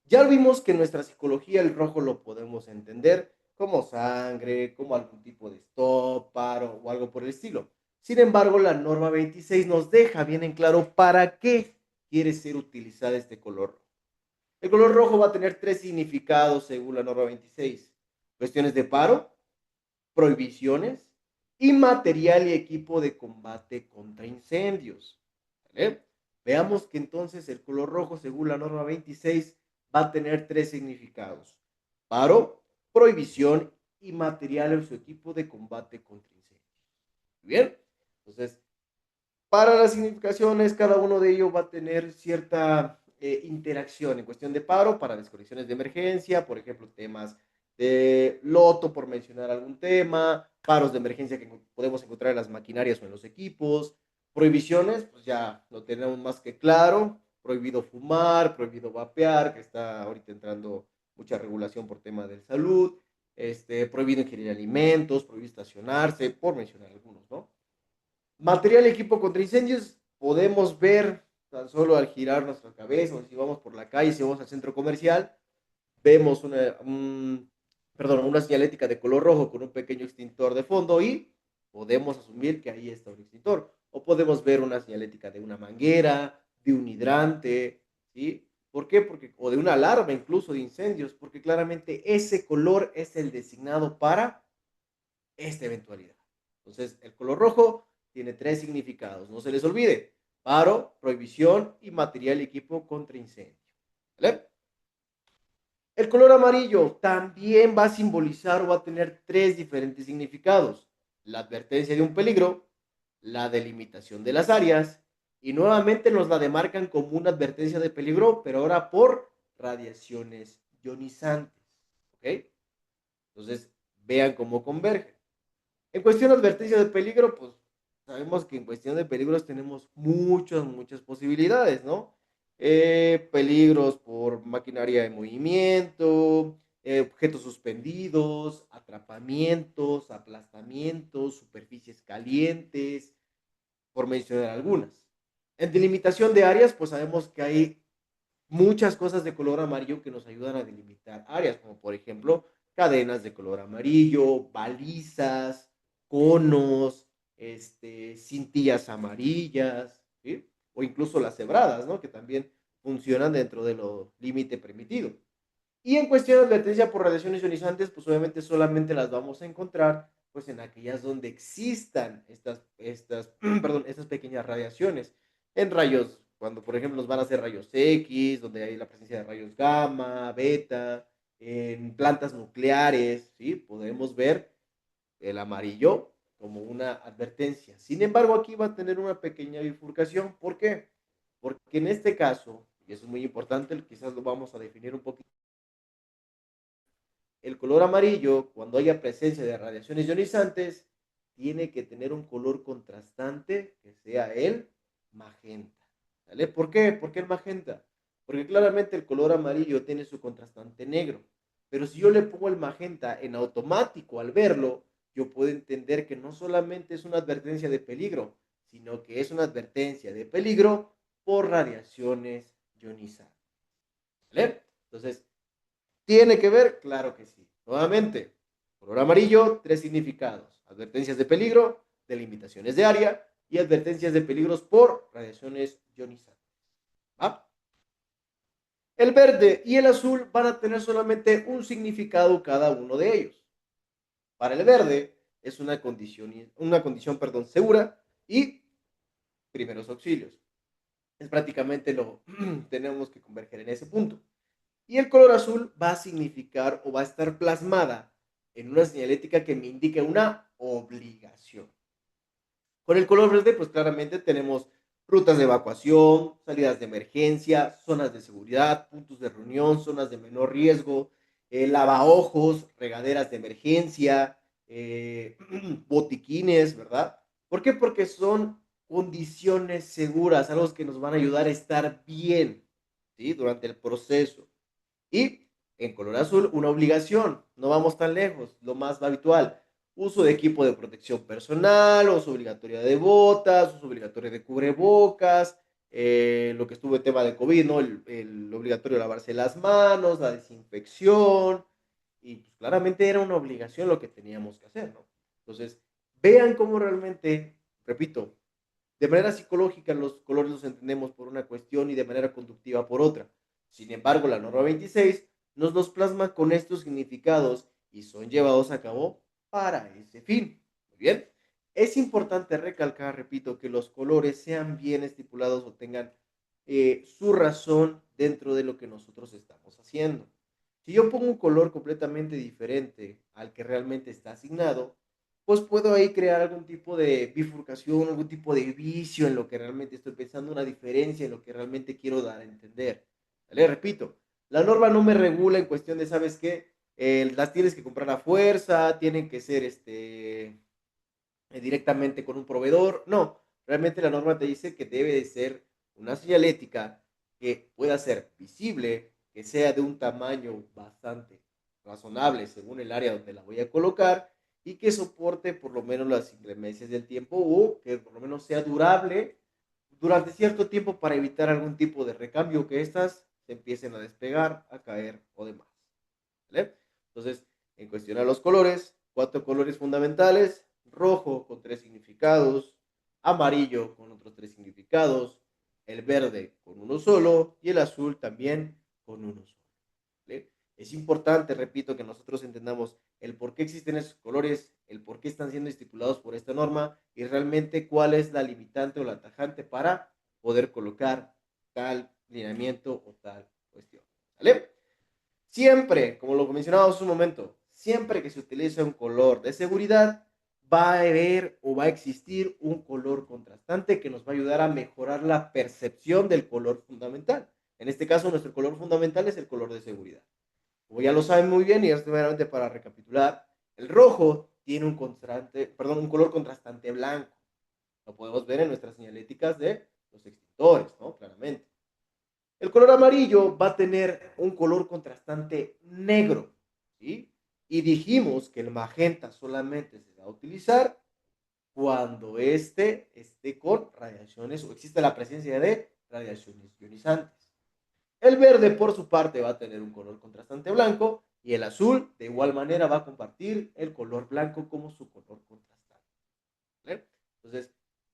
B: Ya vimos que en nuestra psicología el rojo lo podemos entender como sangre, como algún tipo de stop, paro o algo por el estilo. Sin embargo, la norma 26 nos deja bien en claro para qué quiere ser utilizada este color rojo. El color rojo va a tener tres significados según la norma 26. Cuestiones de paro, prohibiciones y material y equipo de combate contra incendios. ¿Vale? Veamos que entonces el color rojo, según la norma 26, va a tener tres significados: paro, prohibición y material o su equipo de combate contra incendios. Bien, entonces, para las significaciones, cada uno de ellos va a tener cierta interacción en cuestión de paro para desconexiones de emergencia, por ejemplo, temas de loto, por mencionar algún tema, paros de emergencia que podemos encontrar en las maquinarias o en los equipos, prohibiciones, pues ya lo tenemos más que claro, prohibido fumar, prohibido vapear, que está ahorita entrando mucha regulación por tema de salud, prohibido ingerir alimentos, prohibido estacionarse, por mencionar algunos, ¿no? Material y equipo contra incendios, podemos ver tan solo al girar nuestra cabeza, o si vamos por la calle, si vamos al centro comercial, vemos una señalética de color rojo con un pequeño extintor de fondo y podemos asumir que ahí está un extintor. O podemos ver una señalética de una manguera, de un hidrante, ¿sí? ¿Por qué? O de una alarma incluso de incendios, porque claramente ese color es el designado para esta eventualidad. Entonces, el color rojo tiene tres significados. No se les olvide: paro, prohibición y material y equipo contra incendio. ¿Vale? El color amarillo también va a simbolizar o va a tener tres diferentes significados: la advertencia de un peligro, la delimitación de las áreas y nuevamente nos la demarcan como una advertencia de peligro, pero ahora por radiaciones ionizantes. ¿Ok? Entonces, vean cómo convergen. En cuestión de advertencia de peligro, pues sabemos que en cuestión de peligros tenemos muchas posibilidades, ¿no? Peligros por maquinaria de movimiento, objetos suspendidos, atrapamientos, aplastamientos, superficies calientes, por mencionar algunas. En delimitación de áreas, pues sabemos que hay muchas cosas de color amarillo que nos ayudan a delimitar áreas, como por ejemplo cadenas de color amarillo, balizas, conos, cintillas amarillas, ¿sí? O incluso las cebradas, ¿no? Que también funcionan dentro de lo límite permitido. Y en cuestión de advertencia por radiaciones ionizantes, pues obviamente solamente las vamos a encontrar pues en aquellas donde existan perdón, estas pequeñas radiaciones. En rayos, cuando por ejemplo nos van a hacer rayos X, donde hay la presencia de rayos gamma, beta, en plantas nucleares, ¿sí? Podemos ver el amarillo como una advertencia. Sin embargo, aquí va a tener una pequeña bifurcación. ¿Por qué? Porque en este caso, y eso es muy importante, quizás lo vamos a definir un poquito, el color amarillo, cuando haya presencia de radiaciones ionizantes, tiene que tener un color contrastante que sea el magenta. ¿Vale? ¿Por qué? ¿Por qué el magenta? Porque claramente el color amarillo tiene su contrastante negro. Pero si yo le pongo el magenta en automático al verlo, yo puedo entender que no solamente es una advertencia de peligro, sino que es una advertencia de peligro por radiaciones ionizantes. ¿vale? Entonces, ¿tiene que ver? Claro que sí. Nuevamente, color amarillo, 3 significados. Advertencias de peligro, delimitaciones de área y advertencias de peligros por radiaciones ionizantes. ¿Va? El verde y el azul van a tener solamente un significado cada uno de ellos. Para el verde es una condición segura y primeros auxilios. Es prácticamente lo tenemos que converger en ese punto. Y el color azul va a significar o va a estar plasmada en una señalética que me indique una obligación. Con el color verde, pues claramente tenemos rutas de evacuación, salidas de emergencia, zonas de seguridad, puntos de reunión, zonas de menor riesgo, lavaojos, regaderas de emergencia, botiquines, ¿verdad? ¿Por qué? Porque son condiciones seguras, algo que nos van a ayudar a estar bien, ¿sí? Durante el proceso. Y en color azul, una obligación. No vamos tan lejos, lo más habitual. Uso de equipo de protección personal, uso obligatorio de botas, uso obligatorio de cubrebocas, lo que estuvo en tema de COVID, ¿no? El obligatorio lavarse las manos, la desinfección. Y pues, claramente era una obligación lo que teníamos que hacer, ¿no? Entonces, vean cómo realmente, repito, de manera psicológica los colores los entendemos por una cuestión y de manera conductiva por otra. Sin embargo, la norma 26 nos los plasma con estos significados y son llevados a cabo para ese fin. Muy bien. Es importante recalcar, repito, que los colores sean bien estipulados o tengan su razón dentro de lo que nosotros estamos haciendo. Si yo pongo un color completamente diferente al que realmente está asignado, pues puedo ahí crear algún tipo de bifurcación, algún tipo de vicio en lo que realmente estoy pensando, una diferencia en lo que realmente quiero dar a entender. ¿Vale? Repito, la norma no me regula en cuestión de, ¿sabes qué? Las tienes que comprar a fuerza, tienen que ser directamente con un proveedor. No, realmente la norma te dice que debe de ser una señalética que pueda ser visible, que sea de un tamaño bastante razonable según el área donde la voy a colocar y que soporte por lo menos las inclemencias del tiempo o que por lo menos sea durable durante cierto tiempo para evitar algún tipo de recambio que éstas se empiecen a despegar, a caer o demás. ¿Vale? Entonces, en cuestión a los colores, 4 colores fundamentales: rojo con 3 significados, amarillo con otros 3 significados, el verde con uno solo y el azul también con uno solo. ¿Vale? Es importante, repito, que nosotros entendamos el por qué existen esos colores, el por qué están siendo estipulados por esta norma y realmente cuál es la limitante o la tajante para poder colocar tal lineamiento o tal cuestión. ¿Vale? Siempre, como lo mencionábamos hace un momento, siempre que se utilice un color de seguridad, va a haber o va a existir un color contrastante que nos va a ayudar a mejorar la percepción del color fundamental. En este caso, nuestro color fundamental es el color de seguridad. Como ya lo saben muy bien, y es meramente para recapitular, el rojo tiene un color contrastante blanco. Lo podemos ver en nuestras señaléticas de los extintores, ¿no? Claramente. El color amarillo va a tener un color contrastante negro, ¿sí? Y dijimos que el magenta solamente se va a utilizar cuando este esté con radiaciones o existe la presencia de radiaciones ionizantes. El verde, por su parte, va a tener un color contrastante blanco y el azul, de igual manera, va a compartir el color blanco como su color contrastante. ¿Vale? Entonces,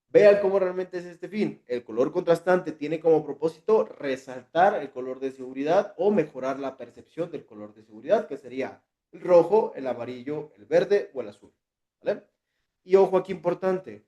B: vean cómo realmente es este fin. El color contrastante tiene como propósito resaltar el color de seguridad o mejorar la percepción del color de seguridad, que sería el rojo, el amarillo, el verde o el azul. ¿Vale? Y ojo aquí importante,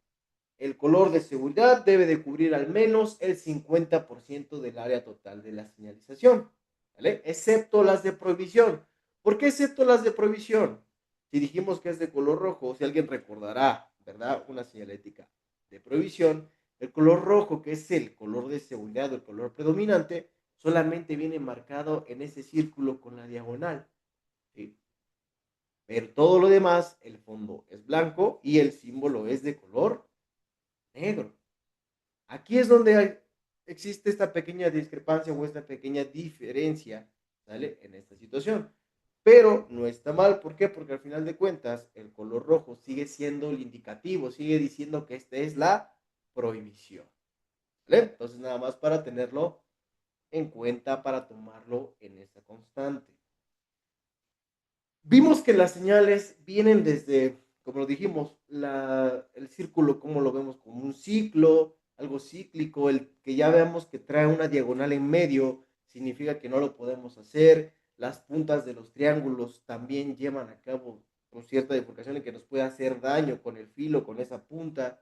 B: el color de seguridad debe de cubrir al menos el 50% del área total de la señalización, ¿vale? Excepto las de prohibición. ¿Por qué excepto las de prohibición? Si dijimos que es de color rojo, si alguien recordará, ¿verdad? Una señalética de prohibición, el color rojo, que es el color de seguridad o el color predominante, solamente viene marcado en ese círculo con la diagonal, ¿sí? Pero todo lo demás, el fondo es blanco y el símbolo es de color negro. Aquí es donde existe esta pequeña discrepancia o esta pequeña diferencia, ¿sale? En esta situación. Pero no está mal, ¿por qué? Porque al final de cuentas el color rojo sigue siendo el indicativo, sigue diciendo que esta es la prohibición, ¿vale? Entonces nada más para tenerlo en cuenta para tomarlo en esa constante. Vimos que las señales vienen desde, como lo dijimos, el círculo, como lo vemos como un ciclo, algo cíclico, el que ya veamos que trae una diagonal en medio, significa que no lo podemos hacer. Las puntas de los triángulos también llevan a cabo con cierta bifurcación en que nos puede hacer daño con el filo, con esa punta.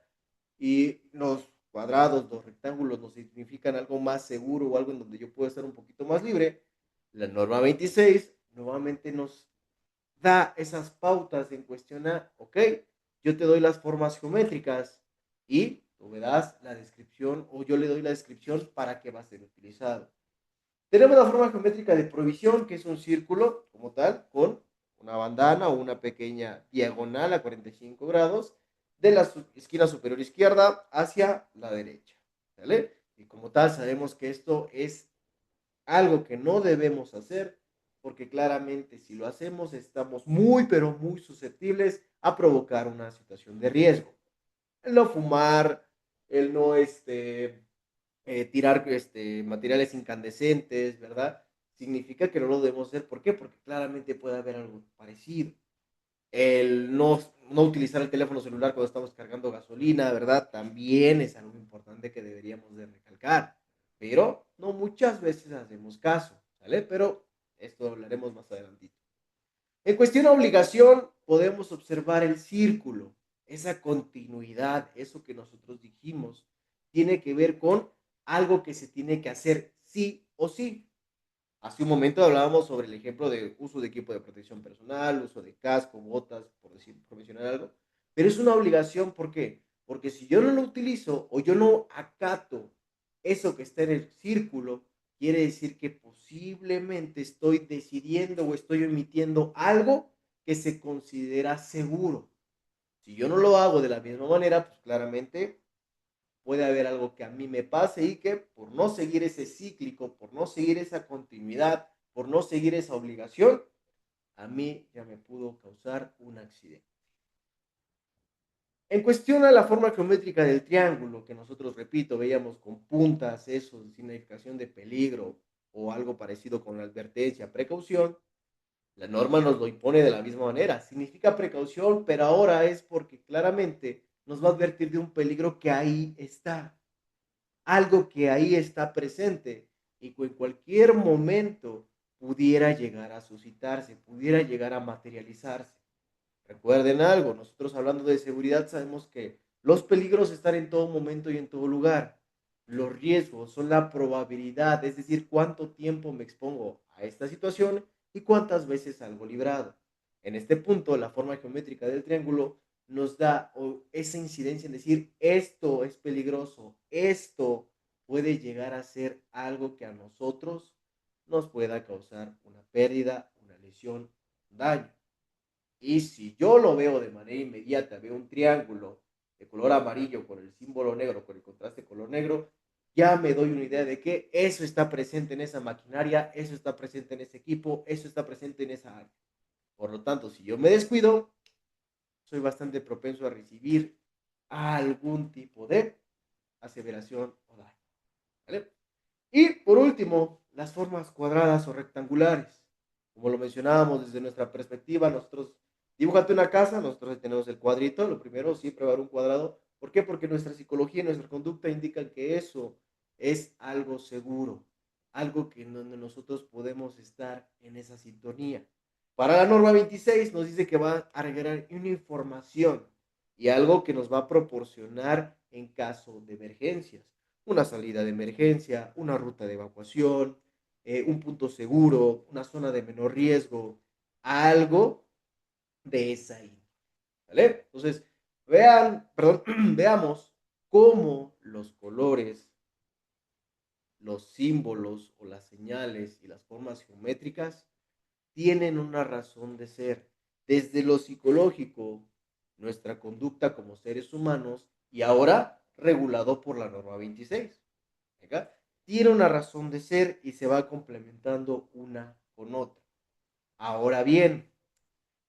B: Y los cuadrados, los rectángulos nos significan algo más seguro o algo en donde yo puedo estar un poquito más libre. La norma 26 nuevamente nos da esas pautas en cuestión a, ok, yo te doy las formas geométricas y tú me das la descripción o yo le doy la descripción para qué va a ser utilizado. Tenemos la forma geométrica de provisión, que es un círculo como tal, con una bandana o una pequeña diagonal a 45 grados de la esquina superior izquierda hacia la derecha. ¿Vale? Y como tal sabemos que esto es algo que no debemos hacer, porque claramente si lo hacemos estamos muy, pero muy susceptibles a provocar una situación de riesgo. El no fumar, el no tirar materiales incandescentes, ¿verdad? Significa que no lo debemos hacer. ¿Por qué? Porque claramente puede haber algo parecido. El no utilizar el teléfono celular cuando estamos cargando gasolina, ¿verdad? También es algo importante que deberíamos de recalcar, pero no muchas veces hacemos caso, ¿vale? Pero esto hablaremos más adelantito. En cuestión de obligación, podemos observar el círculo, esa continuidad, eso que nosotros dijimos, tiene que ver con algo que se tiene que hacer sí o sí. Hace un momento hablábamos sobre el ejemplo de uso de equipo de protección personal, uso de casco, botas, por mencionar algo. Pero es una obligación, ¿por qué? Porque si yo no lo utilizo o yo no acato eso que está en el círculo, quiere decir que posiblemente estoy decidiendo o estoy emitiendo algo que se considera seguro. Si yo no lo hago de la misma manera, pues claramente puede haber algo que a mí me pase y que por no seguir ese cíclico, por no seguir esa continuidad, por no seguir esa obligación, a mí ya me pudo causar un accidente. En cuestión a la forma geométrica del triángulo, que nosotros, repito, veíamos con puntas, eso, significación de peligro o algo parecido con la advertencia, precaución, la norma nos lo impone de la misma manera. Significa precaución, pero ahora es porque claramente nos va a advertir de un peligro que ahí está, algo que ahí está presente y que en cualquier momento pudiera llegar a suscitarse, pudiera llegar a materializarse. Recuerden algo, nosotros hablando de seguridad sabemos que los peligros están en todo momento y en todo lugar. Los riesgos son la probabilidad, es decir, cuánto tiempo me expongo a esta situación y cuántas veces salgo librado. En este punto, la forma geométrica del triángulo nos da esa incidencia en decir, esto es peligroso, esto puede llegar a ser algo que a nosotros nos pueda causar una pérdida, una lesión, un daño. Y si yo lo veo de manera inmediata, veo un triángulo de color amarillo con el símbolo negro, con el contraste color negro, ya me doy una idea de que eso está presente en esa maquinaria, eso está presente en ese equipo, eso está presente en esa área. Por lo tanto, si yo me descuido, soy bastante propenso a recibir algún tipo de aseveración o daño. ¿Vale? Y por último, las formas cuadradas o rectangulares. Como lo mencionábamos desde nuestra perspectiva, nosotros, dibújate una casa, nosotros tenemos el cuadrito, lo primero, siempre va a haber un cuadrado. ¿Por qué? Porque nuestra psicología y nuestra conducta indican que eso es algo seguro, algo que donde nosotros podemos estar en esa sintonía. Para la norma 26 nos dice que va a agregar una información y algo que nos va a proporcionar en caso de emergencias, una salida de emergencia, una ruta de evacuación, un punto seguro, una zona de menor riesgo, algo de esa índole, ¿vale? Entonces, veamos cómo los colores, los símbolos o las señales y las formas geométricas tienen una razón de ser. Desde lo psicológico, nuestra conducta como seres humanos y ahora regulado por la norma 26. ¿Venga? Tiene una razón de ser y se va complementando una con otra. Ahora bien,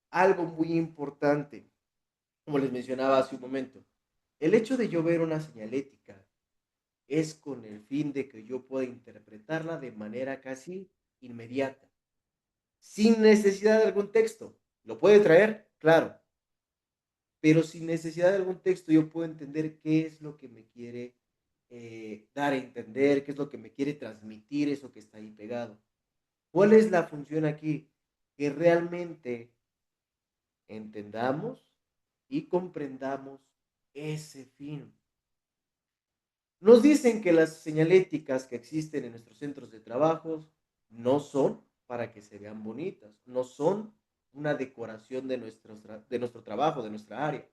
B: algo muy importante, como les mencionaba hace un momento, el hecho de yo ver una señalética es con el fin de que yo pueda interpretarla de manera casi inmediata, sin necesidad de algún texto. ¿Lo puede traer? Claro, pero sin necesidad de algún texto yo puedo entender qué es lo que me quiere dar a entender, qué es lo que me quiere transmitir eso que está ahí pegado. ¿Cuál es la función aquí? Que realmente entendamos y comprendamos ese fin. Nos dicen que las señaléticas que existen en nuestros centros de trabajo no son para que se vean bonitas, no son una decoración de nuestro trabajo, de nuestra área.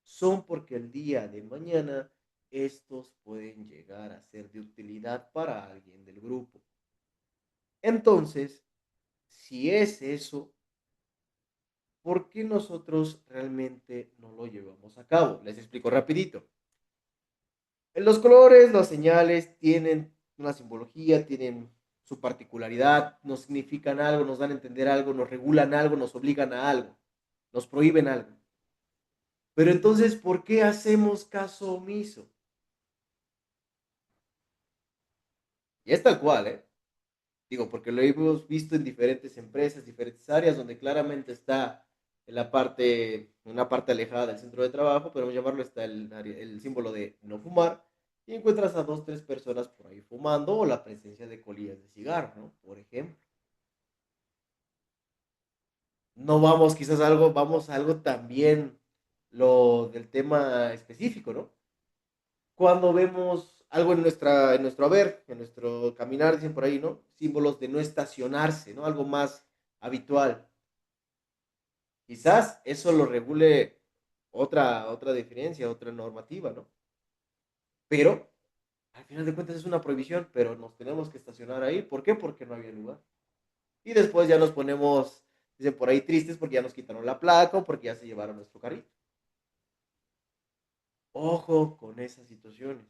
B: Son porque el día de mañana estos pueden llegar a ser de utilidad para alguien del grupo. Entonces, si es eso, ¿por qué nosotros realmente no lo llevamos a cabo? Les explico rapidito. Los colores, las señales tienen una simbología, tienen su particularidad, nos significan algo, nos dan a entender algo, nos regulan algo, nos obligan a algo, nos prohíben algo. Pero entonces, ¿por qué hacemos caso omiso? Y es tal cual, ¿eh? Digo, porque lo hemos visto en diferentes empresas, diferentes áreas, donde claramente está en la parte, una parte alejada del centro de trabajo, podemos llamarlo, está el símbolo de no fumar, y encuentras a dos, tres personas por ahí fumando, o la presencia de colillas de cigarro, ¿no? Por ejemplo. No vamos quizás a algo, vamos a algo también, lo del tema específico, ¿no? Cuando vemos algo en nuestro haber, en nuestro caminar, dicen por ahí, ¿no? Símbolos de no estacionarse, ¿no? Algo más habitual. Quizás eso lo regule otra diferencia, otra normativa, ¿no? Pero al final de cuentas es una prohibición, pero nos tenemos que estacionar ahí. ¿Por qué? Porque no había lugar. Y después ya nos ponemos, dicen por ahí, tristes porque ya nos quitaron la placa o porque ya se llevaron nuestro carrito. Ojo con esas situaciones.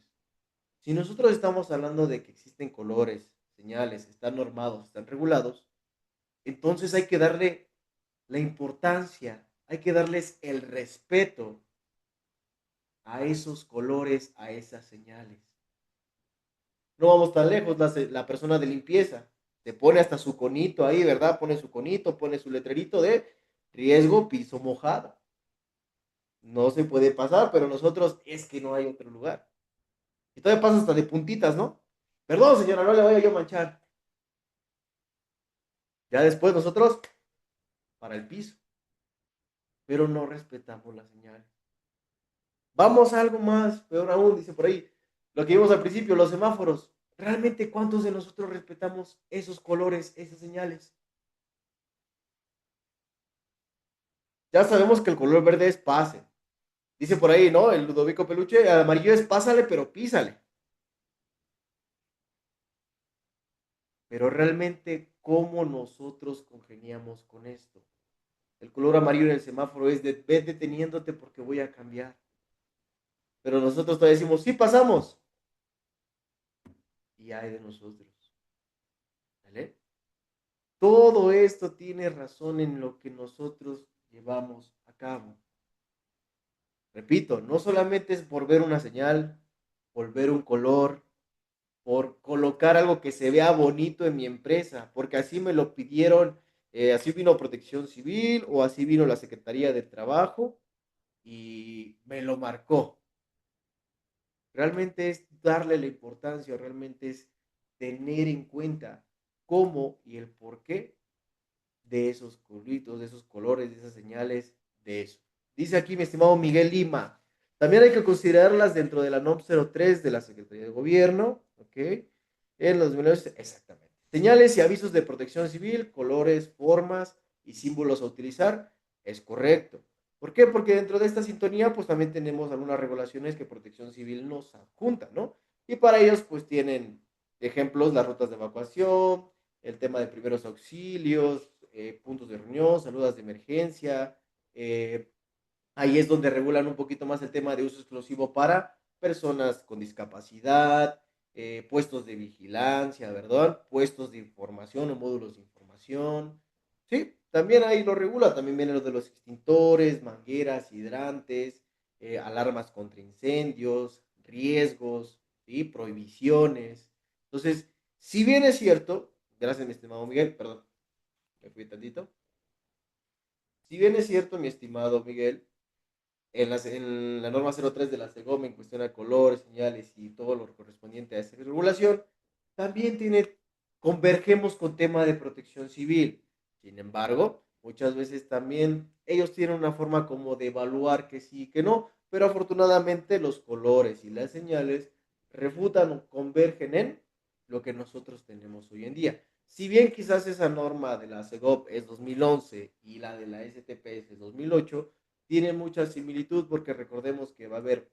B: Si nosotros estamos hablando de que existen colores, señales, están normados, están regulados, entonces hay que darle la importancia, hay que darles el respeto a esos colores, a esas señales. No vamos tan lejos, la persona de limpieza se pone hasta su conito ahí, ¿verdad? Pone su conito, pone su letrerito de riesgo piso mojado. No se puede pasar, pero nosotros es que no hay otro lugar. Y todavía pasa hasta de puntitas, ¿no? Perdón, señora, no le voy a yo manchar. Ya después nosotros para el piso, pero no respetamos la señal. Vamos a algo más, peor aún, dice por ahí, lo que vimos al principio, los semáforos. ¿Realmente cuántos de nosotros respetamos esos colores, esas señales? Ya sabemos que el color verde es pase. Dice por ahí, ¿no? El Ludovico Peluche, el amarillo es pásale, pero písale. Pero realmente, ¿cómo nosotros congeniamos con esto? El color amarillo en el semáforo es de ve deteniéndote porque voy a cambiar. Pero nosotros todavía decimos, sí pasamos. Y hay de nosotros. ¿Vale? Todo esto tiene razón en lo que nosotros llevamos a cabo. Repito, no solamente es por ver una señal, por ver un color, por colocar algo que se vea bonito en mi empresa, porque así me lo pidieron, así vino Protección Civil o así vino la Secretaría de Trabajo y me lo marcó. Realmente es darle la importancia, realmente es tener en cuenta cómo y el por qué de esos coloritos, de esos colores, de esas señales, de eso. Dice aquí mi estimado Miguel Lima, también hay que considerarlas dentro de la NOM 03 de la Secretaría de Gobierno, ¿ok? En los menores, exactamente. Señales y avisos de protección civil, colores, formas y símbolos a utilizar, es correcto. ¿Por qué? Porque dentro de esta sintonía, pues también tenemos algunas regulaciones que Protección Civil nos adjunta, ¿no? Y para ellos, pues tienen ejemplos, las rutas de evacuación, el tema de primeros auxilios, puntos de reunión, saludas de emergencia. Ahí es donde regulan un poquito más el tema de uso exclusivo para personas con discapacidad, puestos de vigilancia, ¿verdad? Puestos de información o módulos de información. Sí, también ahí lo regula, también viene lo de los extintores, mangueras, hidrantes, alarmas contra incendios, riesgos. ¿sí? Prohibiciones. Entonces, si bien es cierto, gracias mi estimado Miguel, perdón, me fui tantito. Si bien es cierto, mi estimado Miguel, en la norma 03 de la SEGOM en cuestión a colores, señales y todo lo correspondiente a esta regulación, también convergemos con tema de protección civil. Sin embargo, muchas veces también ellos tienen una forma como de evaluar que sí y que no, pero afortunadamente los colores y las señales refutan o convergen en lo que nosotros tenemos hoy en día. Si bien quizás esa norma de la SEGOP es 2011 y la de la STP es 2008, tienen mucha similitud porque recordemos que va a haber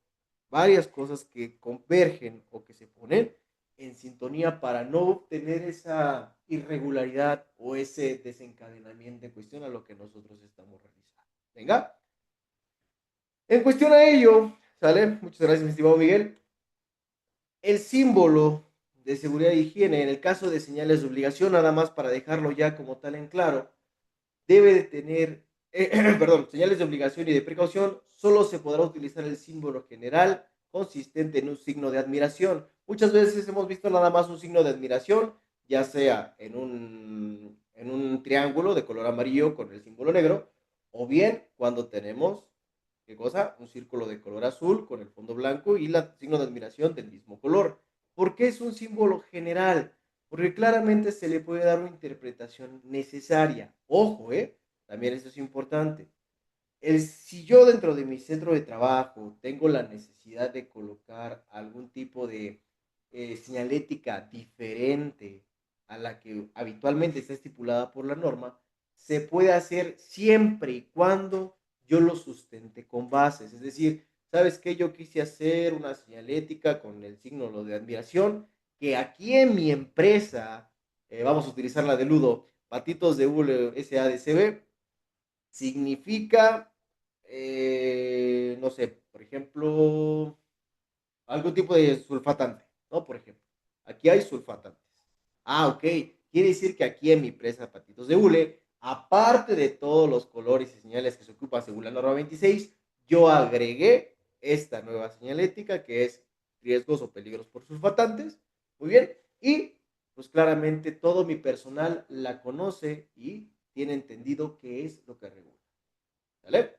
B: varias cosas que convergen o que se ponen en sintonía para no obtener esa irregularidad o ese desencadenamiento en cuestión a lo que nosotros estamos realizando. Venga. En cuestión a ello, ¿sale? Muchas gracias, mi estimado Miguel. El símbolo de seguridad e higiene, en el caso de señales de obligación, nada más para dejarlo ya como tal en claro, debe de tener, perdón, señales de obligación y de precaución, solo se podrá utilizar el símbolo general consistente en un signo de admiración. Muchas veces hemos visto nada más un signo de admiración, ya sea en un triángulo de color amarillo con el símbolo negro, o bien cuando tenemos, ¿qué cosa? Un círculo de color azul con el fondo blanco y el signo de admiración del mismo color. ¿Por qué es un símbolo general? Porque claramente se le puede dar una interpretación necesaria. Ojo, también eso es importante. Si yo dentro de mi centro de trabajo tengo la necesidad de colocar algún tipo de señalética diferente a la que habitualmente está estipulada por la norma, se puede hacer siempre y cuando yo lo sustente con bases. Es decir, ¿sabes qué? Yo quise hacer una señalética con el signo de admiración, que aquí en mi empresa, vamos a utilizar la de Ludo, Patitos de Hule SADCB, significa, no sé, por ejemplo, algún tipo de sulfatante, ¿no? Por ejemplo, aquí hay sulfatantes. Ah, ok. Quiere decir que aquí en mi empresa Patitos de Hule, aparte de todos los colores y señales que se ocupan según la norma 26, yo agregué esta nueva señalética que es riesgos o peligros por sulfatantes. Muy bien. Y pues claramente todo mi personal la conoce y tiene entendido qué es lo que regula. ¿Vale?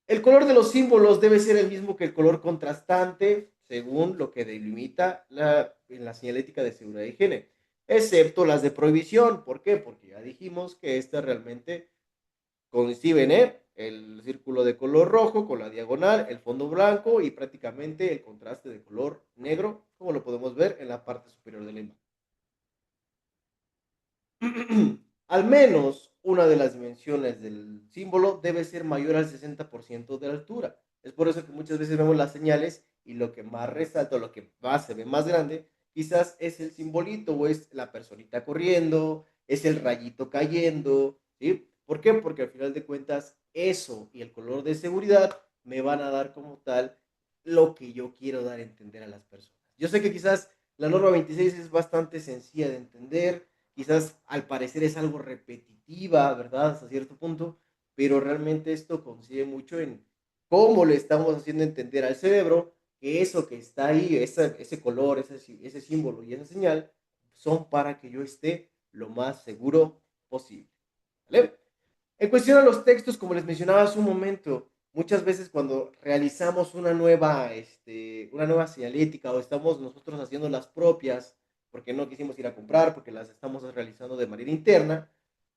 B: El color de los símbolos debe ser el mismo que el color contrastante, según lo que delimita en la señalética de seguridad e higiene, excepto las de prohibición. ¿Por qué? Porque ya dijimos que estas realmente coinciden, el círculo de color rojo con la diagonal, el fondo blanco y prácticamente el contraste de color negro, como lo podemos ver en la parte superior de la imagen. Al menos una de las dimensiones del símbolo debe ser mayor al 60% de la altura. Es por eso que muchas veces vemos las señales y lo que más resalta, lo que más se ve más grande, quizás es el simbolito o es la personita corriendo, es el rayito cayendo, ¿sí? ¿Por qué? Porque al final de cuentas eso y el color de seguridad me van a dar como tal lo que yo quiero dar a entender a las personas. Yo sé que quizás la norma 26 es bastante sencilla de entender, quizás al parecer es algo repetitiva, ¿verdad? Hasta cierto punto, pero realmente esto coincide mucho en cómo le estamos haciendo entender al cerebro que eso que está ahí, ese color, ese símbolo y esa señal, son para que yo esté lo más seguro posible. ¿Vale? En cuestión a los textos, como les mencionaba hace un momento, muchas veces cuando realizamos una nueva señalética o estamos nosotros haciendo las propias, porque no quisimos ir a comprar, porque las estamos realizando de manera interna,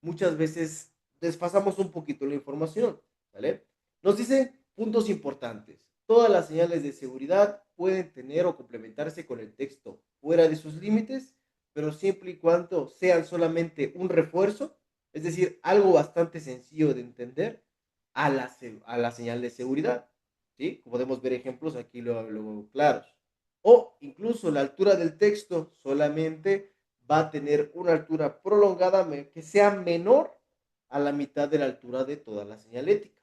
B: muchas veces desfasamos un poquito la información, ¿vale? Nos dicen puntos importantes. Todas las señales de seguridad pueden tener o complementarse con el texto fuera de sus límites, pero siempre y cuando sean solamente un refuerzo, es decir, algo bastante sencillo de entender a la señal de seguridad. ¿Sí? Como podemos ver ejemplos aquí luego claros. O incluso la altura del texto solamente va a tener una altura prolongada que sea menor a la mitad de la altura de toda la señalética.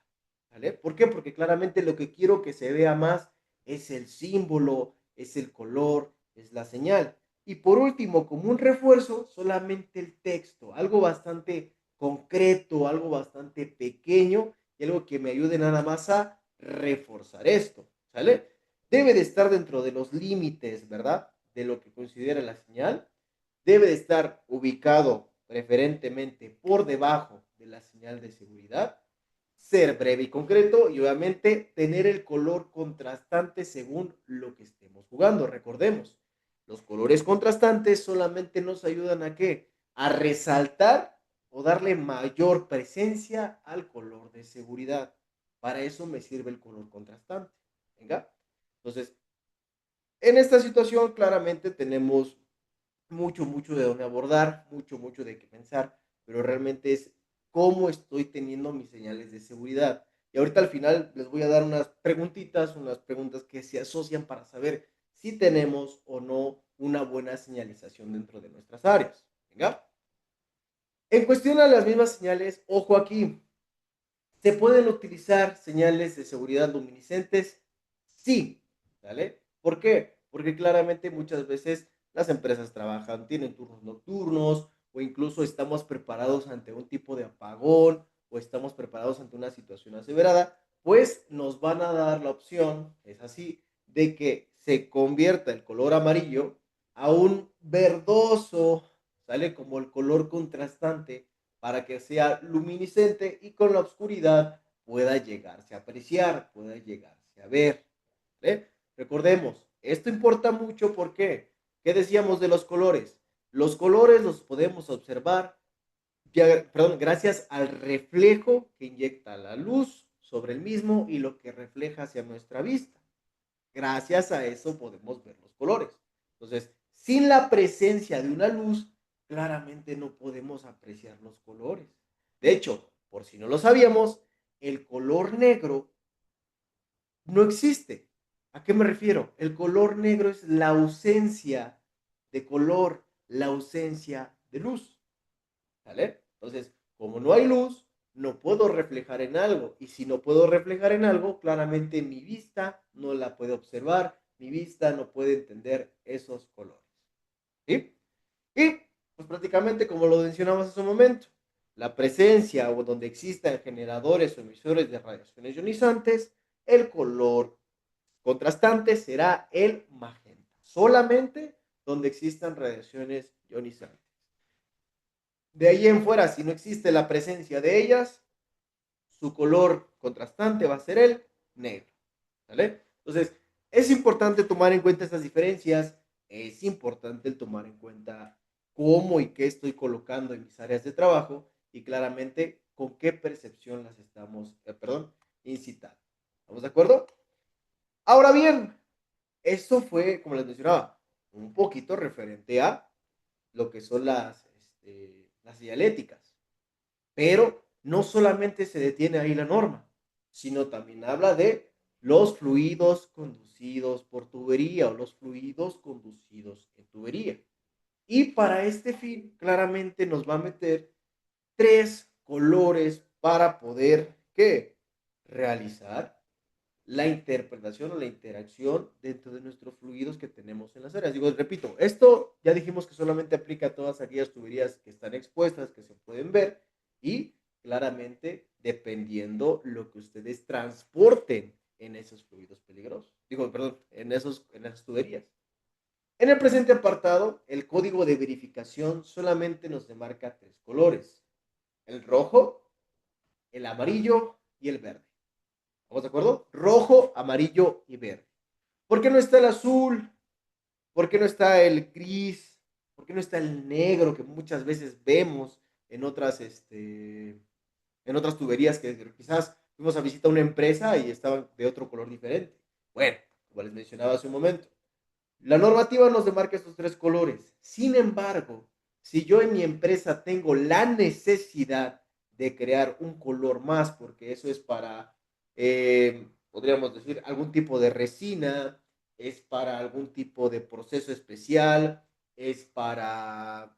B: ¿Vale? ¿Por qué? Porque claramente lo que quiero que se vea más es el símbolo, es el color, es la señal. Y por último, como un refuerzo, solamente el texto, algo bastante concreto, algo bastante pequeño y algo que me ayude nada más a reforzar esto, ¿sale? debe de estar dentro de los límites, ¿verdad? De lo que considera la señal. Debe de estar ubicado preferentemente por debajo de la señal de seguridad, ser breve y concreto y obviamente tener el color contrastante según lo que estemos jugando. Recordemos, los colores contrastantes solamente nos ayudan a ¿qué? A resaltar o darle mayor presencia al color de seguridad. Para eso me sirve el color contrastante. Venga. Entonces, en esta situación claramente tenemos mucho de dónde abordar, mucho de qué pensar, pero realmente es cómo estoy teniendo mis señales de seguridad. Y ahorita al final les voy a dar unas preguntitas, unas preguntas que se asocian para saber si tenemos o no una buena señalización dentro de nuestras áreas. Venga. En cuestión a las mismas señales, ojo aquí, ¿se pueden utilizar señales de seguridad luminiscentes? Sí, ¿vale? ¿Por qué? Porque claramente muchas veces las empresas trabajan, tienen turnos nocturnos o incluso estamos preparados ante un tipo de apagón o estamos preparados ante una situación aseverada, pues nos van a dar la opción, es así, de que se convierta el color amarillo a un verdoso, ¿sale? Como el color contrastante para que sea luminiscente y con la oscuridad pueda llegarse a apreciar, pueda llegarse a ver. ¿Vale? Recordemos, esto importa mucho porque, ¿qué decíamos de los colores? Los colores los podemos observar gracias al reflejo que inyecta la luz sobre el mismo y lo que refleja hacia nuestra vista. Gracias a eso podemos ver los colores. Entonces, sin la presencia de una luz, claramente no podemos apreciar los colores. De hecho, por si no lo sabíamos, el color negro no existe. ¿A qué me refiero? El color negro es la ausencia de color, la ausencia de luz. ¿Sale? Entonces, como no hay luz, no puedo reflejar en algo. Y si no puedo reflejar en algo, claramente mi vista no la puede observar, mi vista no puede entender esos colores. ¿Sí? Y, pues prácticamente como lo mencionamos hace un momento, la presencia o donde existan generadores o emisores de radiaciones ionizantes, el color contrastante será el magenta. Solamente donde existan radiaciones ionizantes. De ahí en fuera, si no existe la presencia de ellas, su color contrastante va a ser el negro. ¿Vale? Entonces, es importante tomar en cuenta estas diferencias, es importante tomar en cuenta cómo y qué estoy colocando en mis áreas de trabajo y claramente con qué percepción las estamos, incitando. ¿Estamos de acuerdo? Ahora bien, eso fue, como les mencionaba, un poquito referente a lo que son las dialécticas. Pero no solamente se detiene ahí la norma, sino también habla de los fluidos conducidos por tubería o los fluidos conducidos en tubería. Y para este fin, claramente nos va a meter tres colores para poder, ¿qué? Realizar la interpretación o la interacción dentro de nuestros fluidos que tenemos en las áreas. Digo, repito, esto ya dijimos que solamente aplica a todas aquellas tuberías que están expuestas, que se pueden ver y claramente dependiendo lo que ustedes transporten en esos fluidos peligrosos. Digo, perdón, en esas tuberías. En el presente apartado, el código de verificación solamente nos demarca tres colores: el rojo, el amarillo y el verde. ¿Estamos de acuerdo? Rojo, amarillo y verde. ¿Por qué no está el azul? ¿Por qué no está el gris? ¿Por qué no está el negro que muchas veces vemos en otras tuberías que quizás fuimos a visitar una empresa y estaban de otro color diferente? Bueno, como les mencionaba hace un momento, la normativa nos demarca estos tres colores. Sin embargo, si yo en mi empresa tengo la necesidad de crear un color más, porque eso es para, podríamos decir, algún tipo de resina, es para algún tipo de proceso especial, es para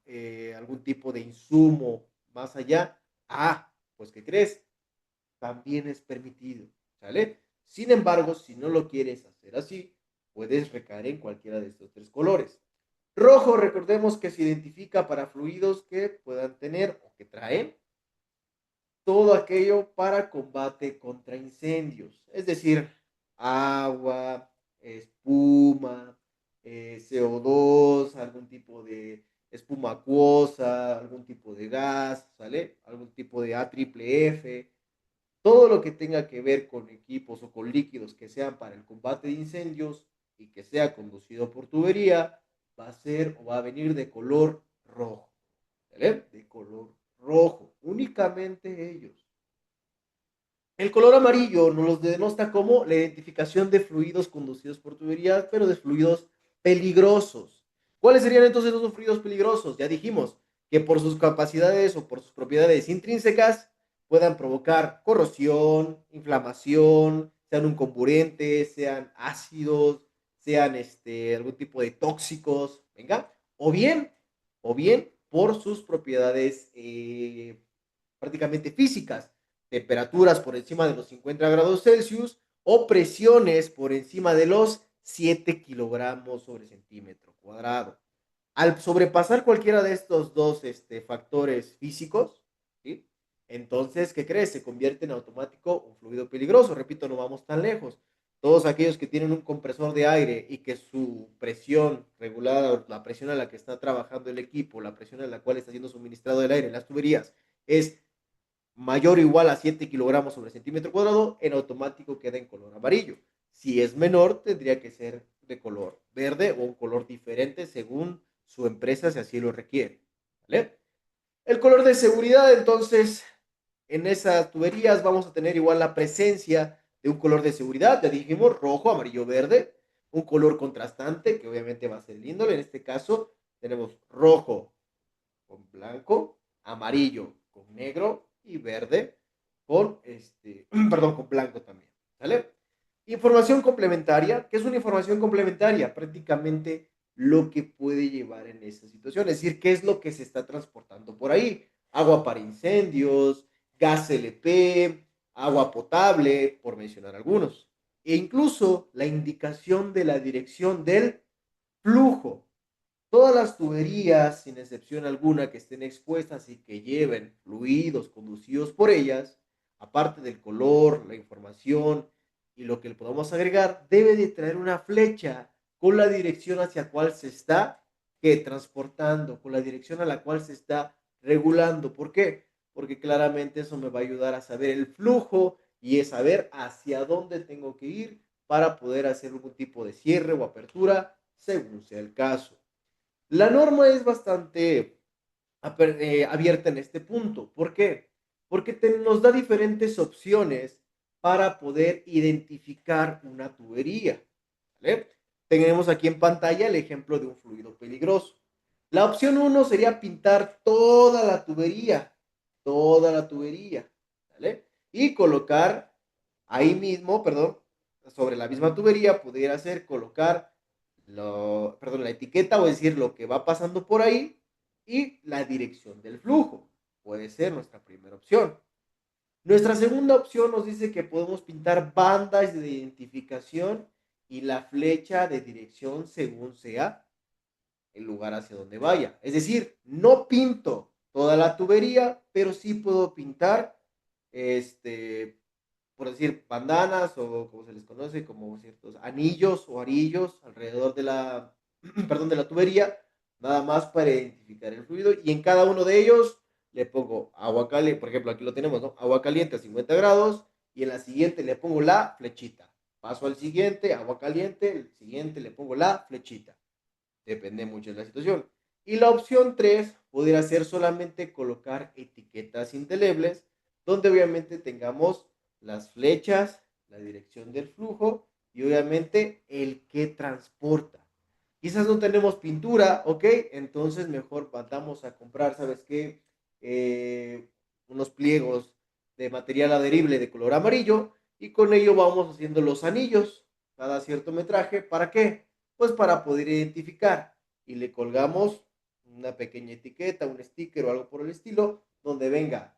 B: algún tipo de insumo más allá, pues ¿qué crees? También es permitido, ¿sale? Sin embargo, si no lo quieres hacer así, puedes recaer en cualquiera de estos tres colores. Rojo, recordemos que se identifica para fluidos que puedan tener o que traen todo aquello para combate contra incendios, es decir, agua, espuma, CO2, algún tipo de espuma acuosa, algún tipo de gas, ¿sale? Algún tipo de AFFF, todo lo que tenga que ver con equipos o con líquidos que sean para el combate de incendios y que sea conducido por tubería, va a ser o va a venir de color rojo, ¿vale? De color rojo, únicamente ellos. El color amarillo nos los denota como la identificación de fluidos conducidos por tuberías, pero de fluidos peligrosos. ¿Cuáles serían entonces esos fluidos peligrosos? Ya dijimos que por sus capacidades o por sus propiedades intrínsecas puedan provocar corrosión, inflamación, sean un comburente, sean ácidos, sean algún tipo de tóxicos, venga, o bien por sus propiedades prácticamente físicas, temperaturas por encima de los 50 grados Celsius o presiones por encima de los 7 kilogramos sobre centímetro cuadrado. Al sobrepasar cualquiera de estos dos factores físicos, ¿sí? Entonces, ¿qué crees? Se convierte en automático un fluido peligroso. Repito, no vamos tan lejos. Todos aquellos que tienen un compresor de aire y que su presión regulada, la presión a la que está trabajando el equipo, la presión a la cual está siendo suministrado el aire en las tuberías, es mayor o igual a 7 kilogramos sobre centímetro cuadrado, en automático queda en color amarillo. Si es menor, tendría que ser de color verde o un color diferente según su empresa, si así lo requiere. ¿Vale? El color de seguridad, entonces, en esas tuberías vamos a tener igual la presencia de un color de seguridad, ya dijimos, rojo, amarillo, verde, un color contrastante, que obviamente va a ser el índole, en este caso tenemos rojo con blanco, amarillo con negro y verde con perdón, con blanco también, ¿sale? Información complementaria. ¿Qué es una información complementaria? Prácticamente lo que puede llevar en esa situación, es decir, qué es lo que se está transportando por ahí. Agua para incendios, gas LP, agua potable, por mencionar algunos. E incluso la indicación de la dirección del flujo. Todas las tuberías, sin excepción alguna, que estén expuestas y que lleven fluidos conducidos por ellas, aparte del color, la información y lo que le podamos agregar, debe de traer una flecha con la dirección hacia cual se está transportando, con la dirección a la cual se está regulando. ¿Por qué? Porque claramente eso me va a ayudar a saber el flujo y es saber hacia dónde tengo que ir para poder hacer algún tipo de cierre o apertura según sea el caso. La norma es bastante abierta en este punto. ¿Por qué? Porque nos da diferentes opciones para poder identificar una tubería. ¿Vale? Tenemos aquí en pantalla el ejemplo de un fluido peligroso. La opción 1 sería pintar toda la tubería, ¿vale? Y colocar ahí mismo, perdón, sobre la misma tubería, pudiera ser colocar la etiqueta o decir lo que va pasando por ahí y la dirección del flujo. Puede ser nuestra primera opción. Nuestra segunda opción nos dice que podemos pintar bandas de identificación y la flecha de dirección según sea el lugar hacia donde vaya. Es decir, no pinto toda la tubería, pero sí puedo pintar, por decir, bandanas o como se les conoce, como ciertos anillos o arillos alrededor de la, perdón, de la tubería, nada más para identificar el fluido. Y en cada uno de ellos le pongo agua caliente, por ejemplo, aquí lo tenemos, ¿no? Agua caliente a 50 grados y en la siguiente le pongo la flechita. Paso al siguiente, agua caliente, el siguiente le pongo la flechita. Depende mucho de la situación. Y la opción 3 pudiera ser solamente colocar etiquetas indelebles, donde obviamente tengamos las flechas, la dirección del flujo y obviamente el que transporta. Quizás no tenemos pintura, ¿ok? Entonces mejor mandamos a comprar, ¿sabes qué? Unos pliegos de material adherible de color amarillo y con ello vamos haciendo los anillos cada cierto metraje. ¿Para qué? Pues para poder identificar y le colgamos una pequeña etiqueta, un sticker o algo por el estilo, donde venga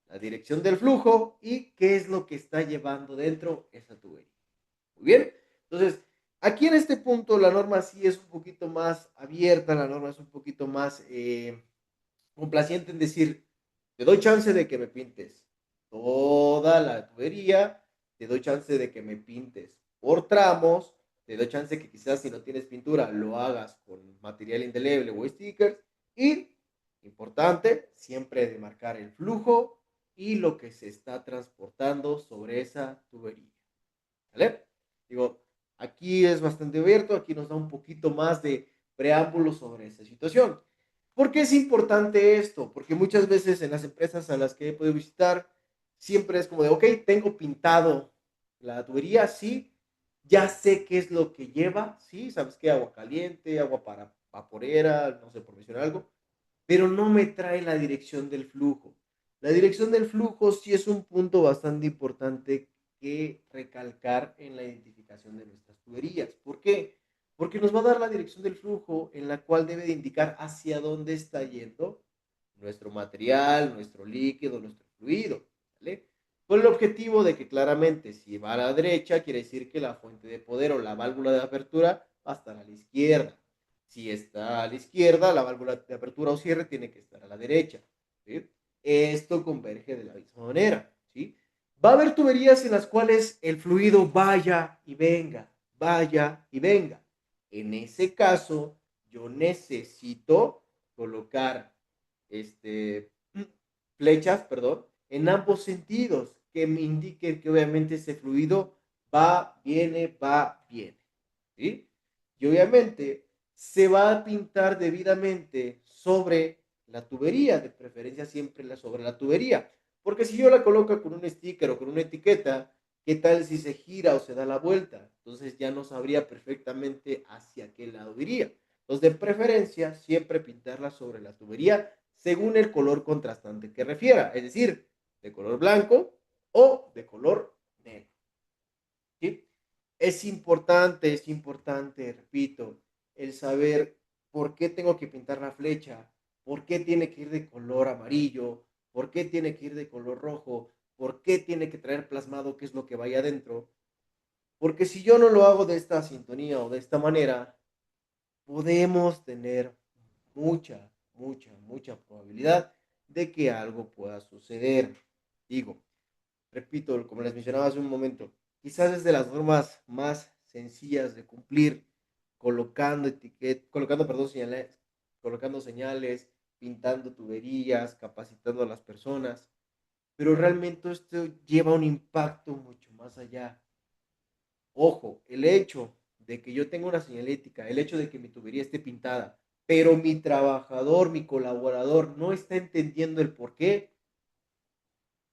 B: la dirección del flujo y qué es lo que está llevando dentro esa tubería. Muy bien, entonces aquí en este punto la norma sí es un poquito más abierta, la norma es un poquito más complaciente en decir, te doy chance de que me pintes toda la tubería, te doy chance de que me pintes por tramos, te doy chance que quizás si no tienes pintura lo hagas con material indeleble o stickers. Y, importante, siempre demarcar el flujo y lo que se está transportando sobre esa tubería. ¿Vale? Digo, aquí es bastante abierto, aquí nos da un poquito más de preámbulo sobre esta situación. ¿Por qué es importante esto? Porque muchas veces en las empresas a las que he podido visitar, siempre es como de, ok, tengo pintado la tubería, sí, ya sé qué es lo que lleva, sí, sabes qué, agua caliente, agua para vaporera, no sé, por mencionar algo, pero no me trae la dirección del flujo. La dirección del flujo sí es un punto bastante importante que recalcar en la identificación de nuestras tuberías. ¿Por qué? Porque nos va a dar la dirección del flujo en la cual debe de indicar hacia dónde está yendo nuestro material, nuestro líquido, nuestro fluido. ¿Vale? Con el objetivo de que claramente si va a la derecha, quiere decir que la fuente de poder o la válvula de apertura va a estar a la izquierda. Si está a la izquierda, la válvula de apertura o cierre tiene que estar a la derecha. ¿Sí? Esto converge de la misma manera. ¿Sí? Va a haber tuberías en las cuales el fluido vaya y venga, vaya y venga. En ese caso, yo necesito colocar flechas, perdón, en ambos sentidos que me indiquen que obviamente ese fluido va, viene, ¿sí? Y obviamente se va a pintar debidamente sobre la tubería, de preferencia siempre sobre la tubería, porque si yo la coloco con un sticker o con una etiqueta, ¿qué tal si se gira o se da la vuelta? Entonces ya no sabría perfectamente hacia qué lado iría. Entonces, de preferencia, siempre pintarla sobre la tubería según el color contrastante que refiera, es decir, de color blanco o de color negro. ¿Sí? Es importante, repito, el saber por qué tengo que pintar la flecha, por qué tiene que ir de color amarillo, por qué tiene que ir de color rojo, por qué tiene que traer plasmado qué es lo que vaya adentro. Porque si yo no lo hago de esta sintonía o de esta manera, podemos tener mucha probabilidad de que algo pueda suceder. Digo, repito, como les mencionaba hace un momento, quizás es de las formas más sencillas de cumplir, colocando señales, pintando tuberías, capacitando a las personas, pero realmente esto lleva un impacto mucho más allá. Ojo, el hecho de que yo tenga una señalética, el hecho de que mi tubería esté pintada, pero mi trabajador, mi colaborador no está entendiendo el por qué,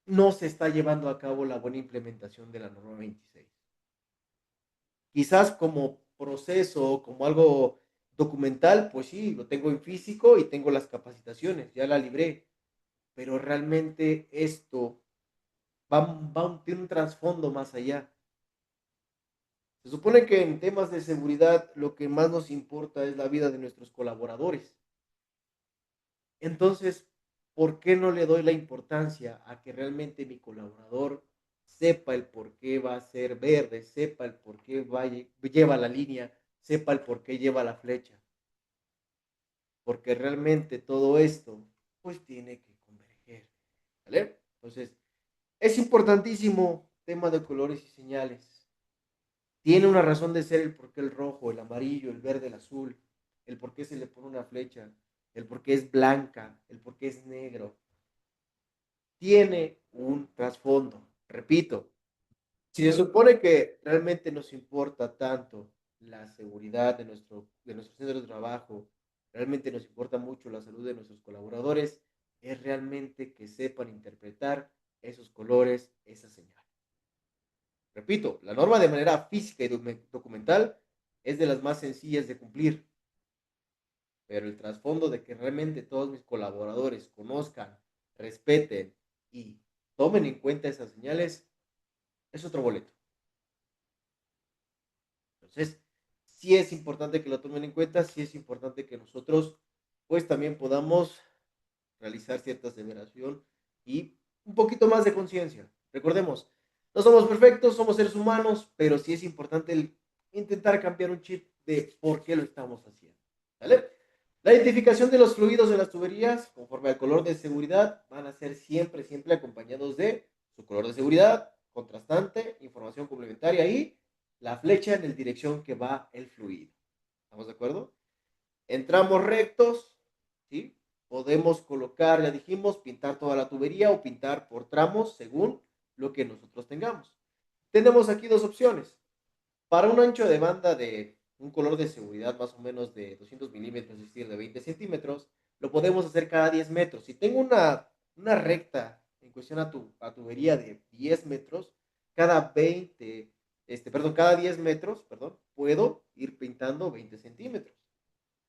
B: no se está llevando a cabo la buena implementación de la norma 26. Quizás como proceso, como algo documental, pues sí, lo tengo en físico y tengo las capacitaciones, ya la libré, pero realmente esto tiene un trasfondo más allá. Se supone que en temas de seguridad lo que más nos importa es la vida de nuestros colaboradores. Entonces, ¿por qué no le doy la importancia a que realmente mi colaborador sepa el por qué va a ser verde, sepa el por qué lleva la línea, sepa el por qué lleva la flecha? Porque realmente todo esto, pues tiene que converger, ¿vale? Entonces, es importantísimo tema de colores y señales. Tiene una razón de ser el por qué el rojo, el amarillo, el verde, el azul, el por qué se le pone una flecha, el por qué es blanca, el por qué es negro. Tiene un trasfondo. Repito, si se supone que realmente nos importa tanto la seguridad de nuestro centro de trabajo, realmente nos importa mucho la salud de nuestros colaboradores, es realmente que sepan interpretar esos colores, esas señales. Repito, la norma de manera física y documental es de las más sencillas de cumplir, pero el trasfondo de que realmente todos mis colaboradores conozcan, respeten y tomen en cuenta esas señales es otro boleto. Entonces, sí es importante que lo tomen en cuenta, sí es importante que nosotros pues también podamos realizar cierta aseveración y un poquito más de conciencia. Recordemos, no somos perfectos, somos seres humanos, pero sí es importante intentar cambiar un chip de por qué lo estamos haciendo. ¿Vale? La identificación de los fluidos de las tuberías, conforme al color de seguridad, van a ser siempre acompañados de su color de seguridad, contrastante, información complementaria y la flecha en la dirección que va el fluido. ¿Estamos de acuerdo? Entramos rectos, ¿sí? Podemos colocar, ya dijimos, pintar toda la tubería o pintar por tramos según lo que nosotros tengamos. Tenemos aquí dos opciones. Para un ancho de banda de un color de seguridad más o menos de 200 milímetros, es decir, de 20 centímetros, lo podemos hacer cada 10 metros. Si tengo una recta en cuestión a tubería de 10 metros, cada 20, cada 10 metros, puedo ir pintando 20 centímetros.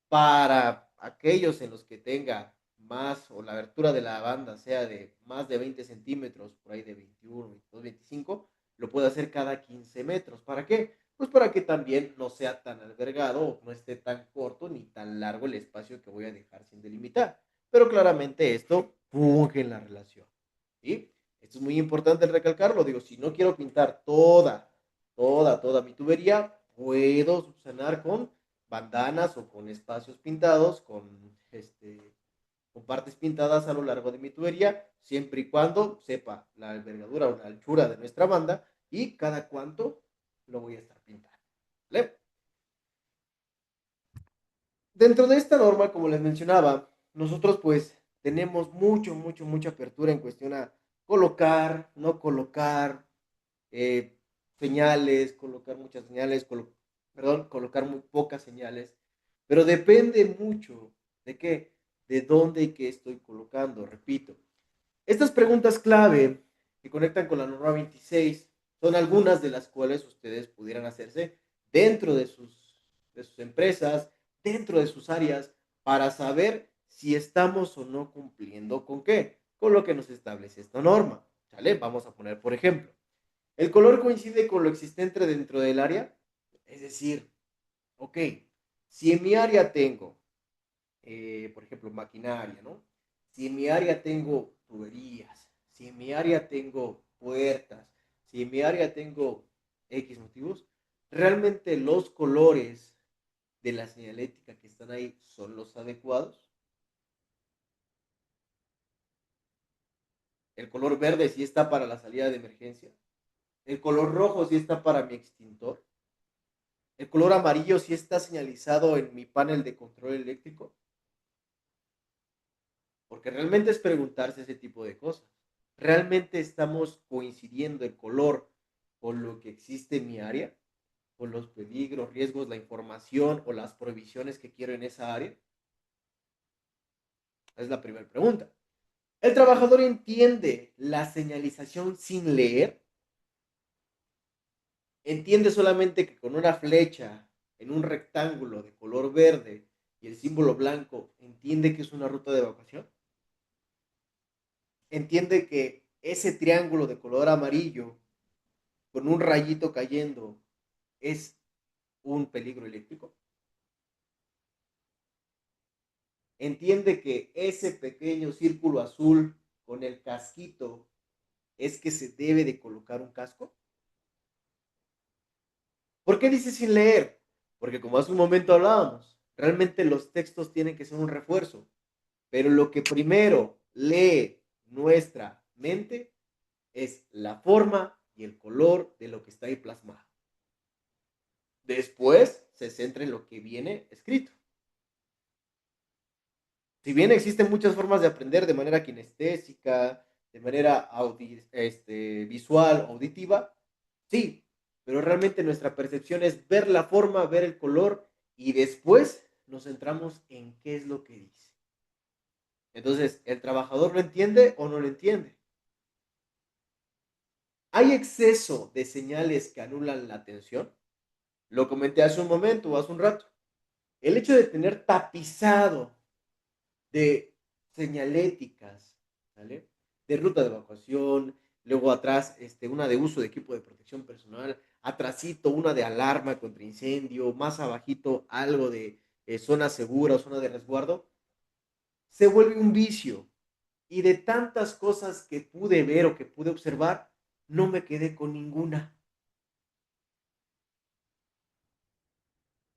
B: Para aquellos en los que tenga más o la abertura de la banda sea de más de 20 centímetros, por ahí de 21, 22, 25, lo puedo hacer cada 15 metros. ¿Para qué? Pues para que también no sea tan albergado, no esté tan corto ni tan largo el espacio que voy a dejar sin delimitar. Pero claramente esto funge en la relación. ¿Sí? Esto es muy importante recalcarlo. Digo, si no quiero pintar toda mi tubería, puedo subsanar con bandanas o con espacios pintados, con partes pintadas a lo largo de mi tubería, siempre y cuando sepa la envergadura o la anchura de nuestra banda y cada cuánto lo voy a estar pintando. ¿Vale? Dentro de esta norma, como les mencionaba, nosotros pues tenemos mucha apertura en cuestión a colocar, no colocar, eh, señales, colocar muchas señales, colocar muy pocas señales, pero depende mucho de qué, de dónde y qué estoy colocando, repito. Estas preguntas clave que conectan con la norma 26 son algunas de las cuales ustedes pudieran hacerse dentro de sus empresas, dentro de sus áreas, para saber si estamos o no cumpliendo con qué, con lo que nos establece esta norma. ¿Sale? Vamos a poner, por ejemplo, el color coincide con lo existente dentro del área. Es decir, ok, si en mi área tengo, por ejemplo, maquinaria, ¿no? Si en mi área tengo tuberías, si en mi área tengo puertas, si en mi área tengo X motivos, realmente los colores de la señalética que están ahí son los adecuados. El color verde sí está para la salida de emergencia. El color rojo sí está para mi extintor. El color amarillo sí está señalizado en mi panel de control eléctrico. Porque realmente es preguntarse ese tipo de cosas. ¿Realmente estamos coincidiendo el color con lo que existe en mi área? ¿Con los peligros, riesgos, la información o las prohibiciones que quiero en esa área? Es la primera pregunta. ¿El trabajador entiende la señalización sin leer? ¿Entiende solamente que con una flecha en un rectángulo de color verde y el símbolo blanco entiende que es una ruta de evacuación? ¿Entiende que ese triángulo de color amarillo con un rayito cayendo es un peligro eléctrico? ¿Entiende que ese pequeño círculo azul con el casquito es que se debe de colocar un casco? ¿Por qué dice sin leer? Porque como hace un momento hablábamos, realmente los textos tienen que ser un refuerzo, pero lo que primero lee nuestra mente es la forma y el color de lo que está ahí plasmado. Después se centra en lo que viene escrito. Si bien existen muchas formas de aprender de manera kinestésica, de manera visual, auditiva, sí, pero realmente nuestra percepción es ver la forma, ver el color y después nos centramos en qué es lo que dice. Entonces, ¿el trabajador lo entiende o no lo entiende? ¿Hay exceso de señales que anulan la atención? Lo comenté hace un momento o hace un rato. El hecho de tener tapizado de señaléticas, ¿vale? De ruta de evacuación, luego atrás una de uso de equipo de protección personal, atrásito una de alarma contra incendio, más abajito algo de zona segura o zona de resguardo, se vuelve un vicio. Y de tantas cosas que pude ver o que pude observar, no me quedé con ninguna.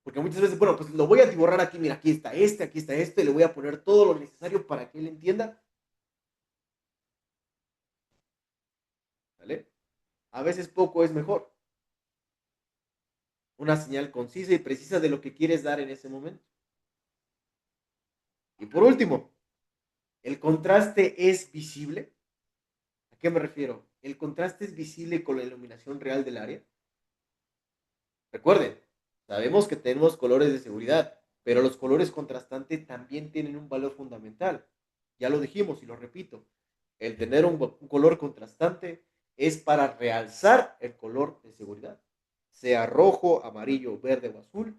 B: Porque muchas veces, bueno, pues lo voy a atiborrar aquí, mira, aquí está este, le voy a poner todo lo necesario para que él entienda. ¿Vale? A veces poco es mejor. una señal concisa y precisa de lo que quieres dar en ese momento. Y por último, ¿el contraste es visible? ¿A qué me refiero? ¿El contraste es visible con la iluminación real del área? Recuerden, sabemos que tenemos colores de seguridad, pero los colores contrastantes también tienen un valor fundamental. Ya lo dijimos y lo repito, el tener un color contrastante es para realzar el color de seguridad. Sea rojo, amarillo, verde o azul,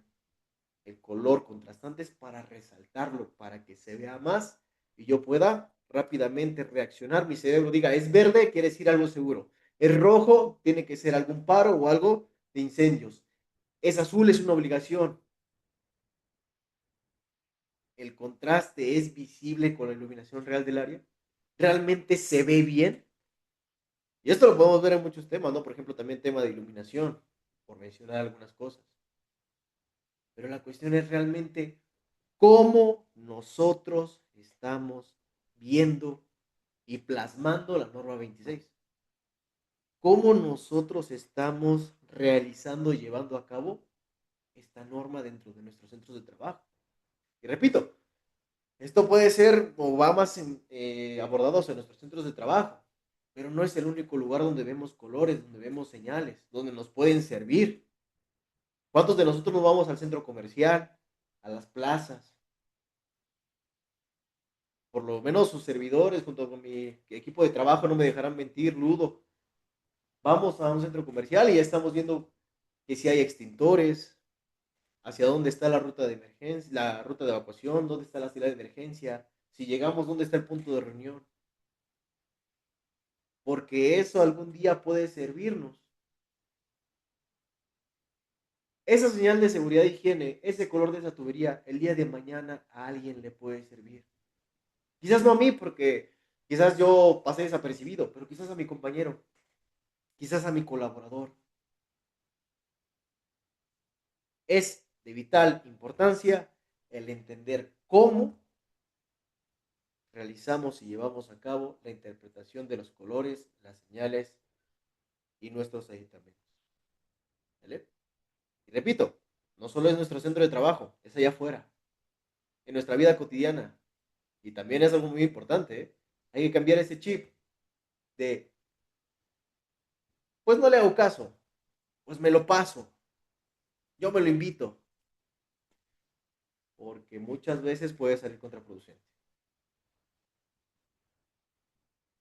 B: el color contrastante es para resaltarlo, para que se vea más y yo pueda rápidamente reaccionar. Mi cerebro diga, es verde, quiere decir algo seguro. Es rojo, tiene que ser algún paro o algo de incendios. Es azul, es una obligación. El contraste es visible con la iluminación real del área. ¿Realmente se ve bien? Y esto lo podemos ver en muchos temas, ¿no? Por ejemplo, también tema de iluminación, por mencionar algunas cosas. Pero la cuestión es realmente cómo nosotros estamos viendo y plasmando la norma 26. Cómo nosotros estamos realizando y llevando a cabo esta norma dentro de nuestros centros de trabajo. Y repito, esto puede ser o va más abordados en nuestros centros de trabajo, pero no es el único lugar donde vemos colores, donde vemos señales, donde nos pueden servir. ¿Cuántos de nosotros nos vamos al centro comercial, a las plazas? Por lo menos sus servidores, junto con mi equipo de trabajo, no me dejarán mentir, Ludo. Vamos a un centro comercial y ya estamos viendo que si hay extintores, hacia dónde está la ruta de emergencia, la ruta de evacuación, dónde está la salida de emergencia, si llegamos, dónde está el punto de reunión. Porque eso algún día puede servirnos. Esa señal de seguridad e higiene, ese color de esa tubería, el día de mañana a alguien le puede servir. Quizás no a mí, porque quizás yo pasé desapercibido, pero quizás a mi compañero, quizás a mi colaborador. Es de vital importancia el entender cómo realizamos y llevamos a cabo la interpretación de los colores, las señales y nuestros aditamentos. ¿Vale? Y repito, no solo es nuestro centro de trabajo, es allá afuera, en nuestra vida cotidiana. Y también es algo muy importante, ¿eh? Hay que cambiar ese chip de, pues no le hago caso, pues me lo paso, yo me lo invito, porque muchas veces puede salir contraproducente.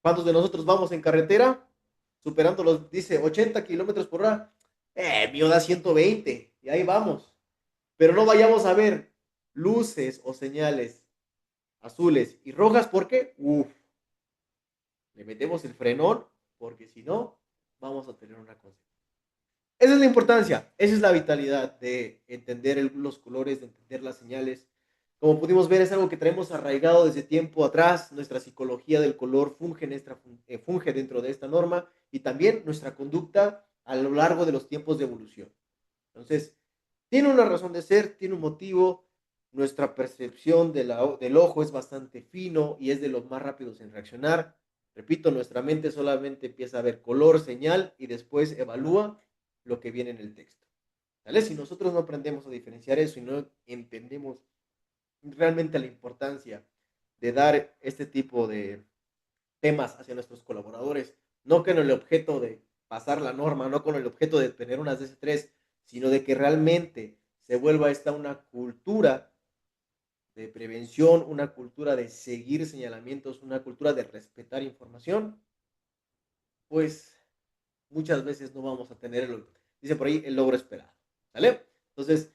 B: ¿Cuántos de nosotros vamos en carretera superando los, dice, 80 kilómetros por hora? Mío da 120 y ahí vamos. Pero no vayamos a ver luces o señales azules y rojas porque, le metemos el frenón porque si no, vamos a tener una consecuencia. Esa es la importancia, esa es la vitalidad de entender los colores, de entender las señales. Como pudimos ver, es algo que traemos arraigado desde tiempo atrás. Nuestra psicología del color funge dentro de esta norma y también nuestra conducta a lo largo de los tiempos de evolución. Entonces, tiene una razón de ser, tiene un motivo. Nuestra percepción del ojo es bastante fino y es de los más rápidos en reaccionar. Repito, nuestra mente solamente empieza a ver color, señal y después evalúa lo que viene en el texto. ¿Vale? Si nosotros no aprendemos a diferenciar eso y no entendemos realmente la importancia de dar este tipo de temas hacia nuestros colaboradores, no con el objeto de pasar la norma, no con el objeto de tener unas DC3, sino de que realmente se vuelva esta una cultura de prevención, una cultura de seguir señalamientos, una cultura de respetar información, pues muchas veces no vamos a tener, dice por ahí, el logro esperado. ¿Vale? Entonces,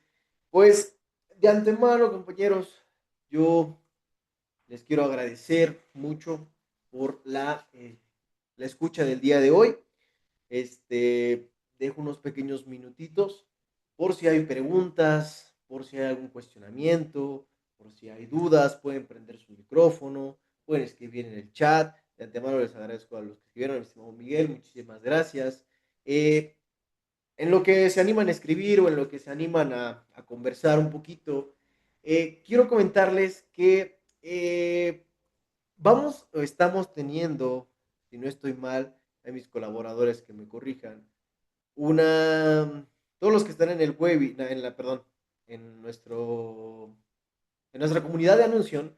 B: pues de antemano, compañeros, yo les quiero agradecer mucho por la escucha del día de hoy. Dejo unos pequeños minutitos por si hay preguntas, por si hay algún cuestionamiento, por si hay dudas, pueden prender su micrófono, pueden escribir en el chat. De antemano les agradezco a los que escribieron, mi estimado Miguel, muchísimas gracias. En lo que se animan a escribir o en lo que se animan a conversar un poquito, quiero comentarles que vamos o estamos teniendo, si no estoy mal, a mis colaboradores que me corrijan, una todos los que están en el webinar, perdón, en en nuestra comunidad de anuncio,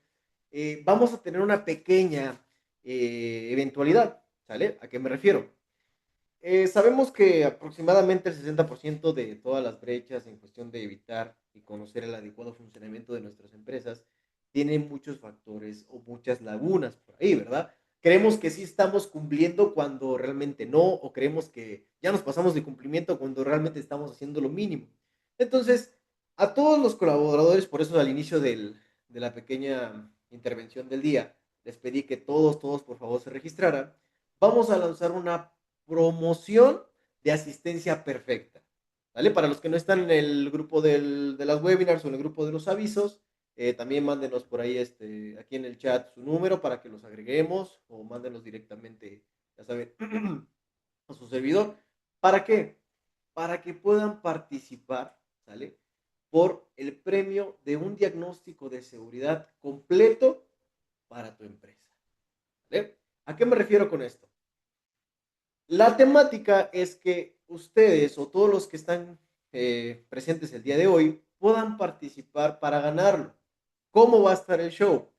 B: vamos a tener una pequeña eventualidad, ¿sale? ¿A qué me refiero? Sabemos que aproximadamente el 60% de todas las brechas en cuestión de evitar y conocer el adecuado funcionamiento de nuestras empresas tienen muchos factores o muchas lagunas por ahí, ¿verdad? Creemos que sí estamos cumpliendo cuando realmente no, o creemos que ya nos pasamos de cumplimiento cuando realmente estamos haciendo lo mínimo. Entonces, a todos los colaboradores, por eso al inicio de la pequeña intervención del día, les pedí que todos, por favor, se registraran. Vamos a lanzar una promoción de asistencia perfecta. ¿Vale? Para los que no están en el grupo de las webinars o en el grupo de los avisos, también mándenos por ahí aquí en el chat su número para que los agreguemos o mándenos directamente, ya saben, a su servidor. ¿Para qué? Para que puedan participar, ¿sale? Por el premio de un diagnóstico de seguridad completo para tu empresa. ¿Vale? ¿A qué me refiero con esto? La temática es que ustedes o todos los que están presentes el día de hoy puedan participar para ganarlo. ¿Cómo va a estar el show?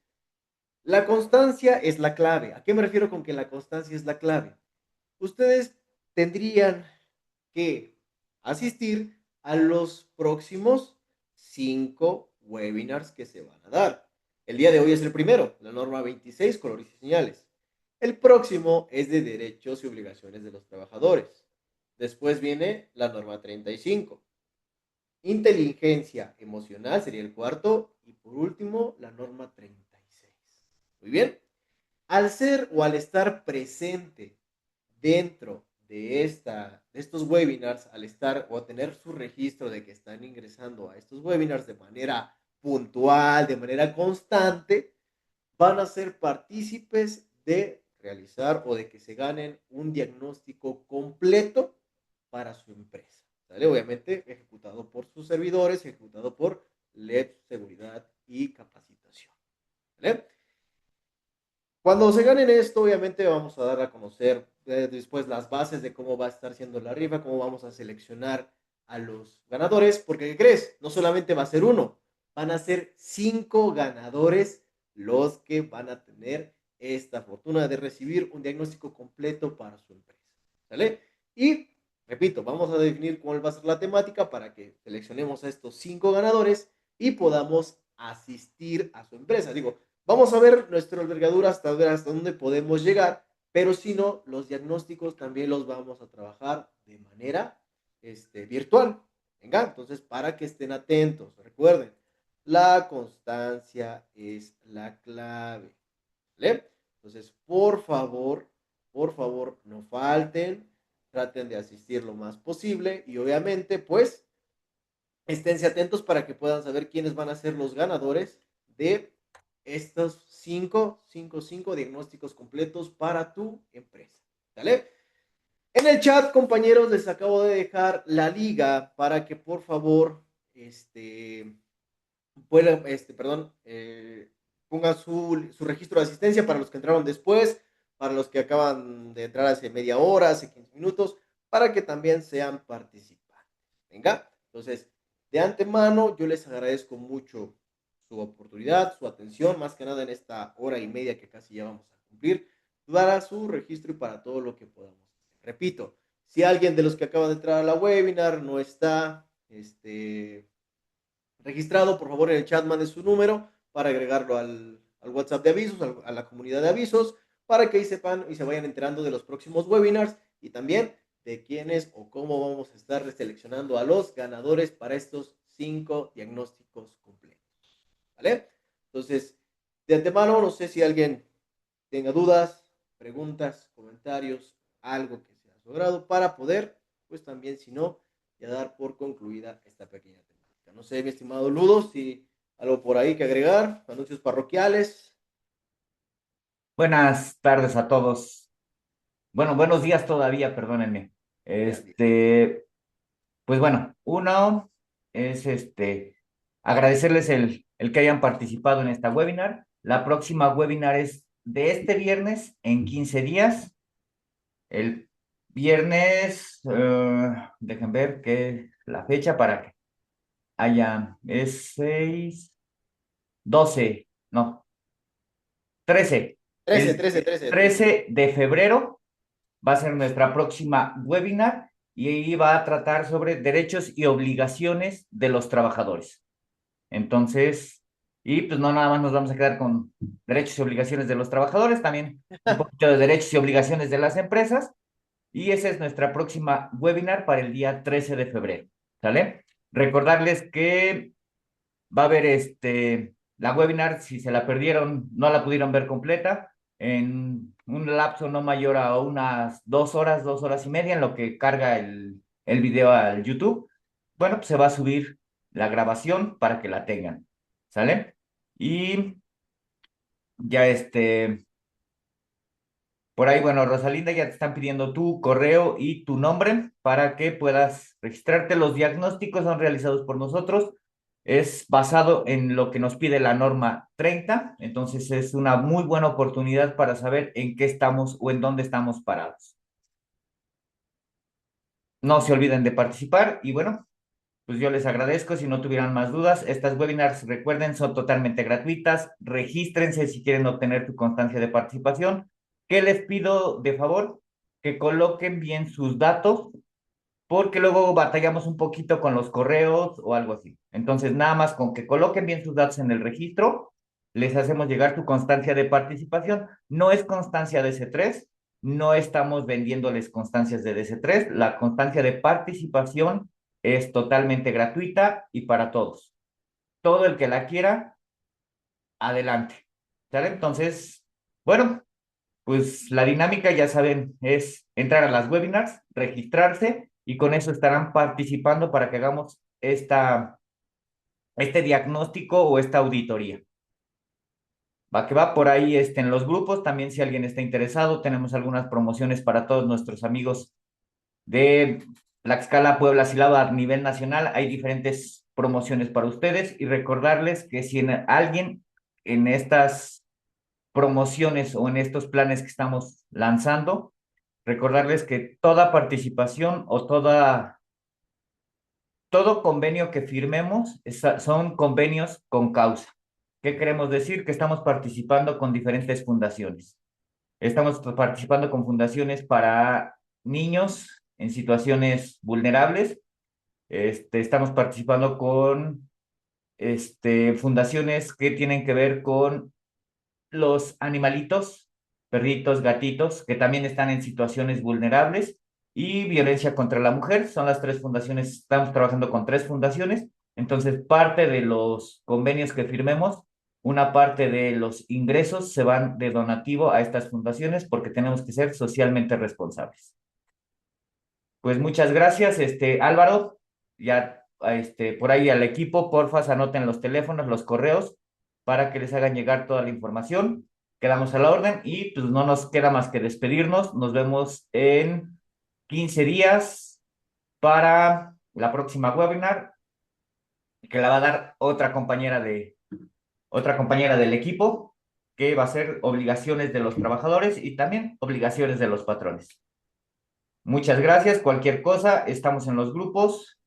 B: La constancia es la clave. ¿A qué me refiero con que la constancia es la clave? Ustedes tendrían que asistir a los próximos 5 webinars que se van a dar. El día de hoy es el primero, la norma 26, colores y señales. El próximo es de derechos y obligaciones de los trabajadores. Después viene la norma 35. Inteligencia emocional sería el cuarto. Y por último, la norma 36. Muy bien. Al ser o al estar presente dentro de estos webinars, al estar o a tener su registro de que están ingresando a estos webinars de manera puntual, de manera constante, van a ser partícipes de realizar o de que se ganen un diagnóstico completo para su empresa. ¿Sale? Obviamente ejecutado por sus servidores, ejecutado por LED Seguridad y Capacitación. ¿Vale? Cuando se ganen esto, obviamente vamos a dar a conocer después las bases de cómo va a estar siendo la rifa, cómo vamos a seleccionar a los ganadores, porque ¿qué crees? No solamente va a ser uno, van a ser 5 ganadores los que van a tener esta fortuna de recibir un diagnóstico completo para su empresa. ¿Sale? Y, repito, vamos a definir cuál va a ser la temática para que seleccionemos a estos 5 ganadores y podamos asistir a su empresa. Digo, vamos a ver nuestra envergadura hasta ver hasta dónde podemos llegar, pero si no, los diagnósticos también los vamos a trabajar de manera virtual. Venga, entonces para que estén atentos, recuerden, la constancia es la clave. ¿Vale? Entonces, por favor, no falten, traten de asistir lo más posible y obviamente, pues, esténse atentos para que puedan saber quiénes van a ser los ganadores de estos 5 diagnósticos completos para tu empresa. ¿Vale? En el chat, compañeros, les acabo de dejar la liga para que por favor puedan, pongan su registro de asistencia para los que entraron después, para los que acaban de entrar hace media hora, hace 15 minutos, para que también sean participantes. Venga, entonces, de antemano, yo les agradezco mucho su oportunidad, su atención, más que nada en esta hora y media que casi ya vamos a cumplir, para su registro y para todo lo que podamos hacer. Repito, si alguien de los que acaba de entrar a la webinar no está registrado, por favor en el chat mande su número para agregarlo al WhatsApp de avisos, a la comunidad de avisos, para que ahí sepan y se vayan enterando de los próximos webinars y también de quiénes o cómo vamos a estar seleccionando a los ganadores para estos 5 diagnósticos completos. ¿Vale? Entonces, de antemano, no sé si alguien tenga dudas, preguntas, comentarios, algo que sea su agrado para poder, pues también, si no, ya dar por concluida esta pequeña temática. No sé, mi estimado Ludo, si algo por ahí que agregar, anuncios parroquiales.
A: Buenas tardes a todos. Bueno, buenos días todavía, perdónenme.
B: Ya, bien.
A: Pues bueno, uno es agradecerles el que hayan participado en esta webinar. La próxima webinar es de este viernes en 15 días. El viernes, dejen ver qué la fecha para que haya, es 6, 12, no, 13.
B: 13,
A: El
B: 13, 13, 13.
A: 13 de febrero va a ser nuestra próxima webinar y ahí va a tratar sobre derechos y obligaciones de los trabajadores. Entonces, y pues no nada más nos vamos a quedar con derechos y obligaciones de los trabajadores, también un poquito de derechos y obligaciones de las empresas. Y esa es nuestra próxima webinar para el día 13 de febrero. ¿Sale? Recordarles que va a haber la webinar, si se la perdieron, no la pudieron ver completa, en un lapso no mayor a unas 2 horas, 2 horas y media, en lo que carga el video al YouTube. Bueno, pues se va a subir la grabación para que la tengan. ¿Sale? Y ya por ahí, bueno, Rosalinda, ya te están pidiendo tu correo y tu nombre para que puedas registrarte. Los diagnósticos son realizados por nosotros. Es basado en lo que nos pide la norma 30. Entonces es una muy buena oportunidad para saber en qué estamos o en dónde estamos parados. No se olviden de participar y bueno, pues yo les agradezco. Si no tuvieran más dudas, estas webinars, recuerden, son totalmente gratuitas. Regístrense si quieren obtener tu constancia de participación. ¿Qué les pido de favor? Que coloquen bien sus datos, porque luego batallamos un poquito con los correos o algo así. Entonces, nada más con que coloquen bien sus datos en el registro, les hacemos llegar tu constancia de participación. No es constancia de DC3, no estamos vendiéndoles constancias de DC3. La constancia de participación es totalmente gratuita y para todos. Todo el que la quiera, adelante. ¿Sale? Entonces, bueno, pues la dinámica, ya saben, es entrar a las webinars, registrarse y con eso estarán participando para que hagamos este diagnóstico o esta auditoría. Va que va por ahí en los grupos. También si alguien está interesado, tenemos algunas promociones para todos nuestros amigos de Tlaxcala, Puebla, Silava a nivel nacional. Hay diferentes promociones para ustedes y recordarles que si alguien en estas promociones o en estos planes que estamos lanzando, recordarles que toda participación o todo convenio que firmemos son convenios con causa. ¿Qué queremos decir? Que estamos participando con diferentes fundaciones. Estamos participando con fundaciones para niños en situaciones vulnerables. Estamos participando con fundaciones que tienen que ver con los animalitos, perritos, gatitos, que también están en situaciones vulnerables, y violencia contra la mujer. Son las tres fundaciones, estamos trabajando con tres fundaciones. Entonces, parte de los convenios que firmemos, una parte de los ingresos se van de donativo a estas fundaciones porque tenemos que ser socialmente responsables. Pues muchas gracias, Álvaro. Ya, por ahí al equipo, porfas, anoten los teléfonos, los correos, para que les hagan llegar toda la información. Quedamos a la orden y pues no nos queda más que despedirnos. Nos vemos en 15 días para la próxima webinar, que la va a dar otra compañera del equipo, que va a ser obligaciones de los trabajadores y también obligaciones de los patrones. Muchas gracias. Cualquier cosa, estamos en los grupos.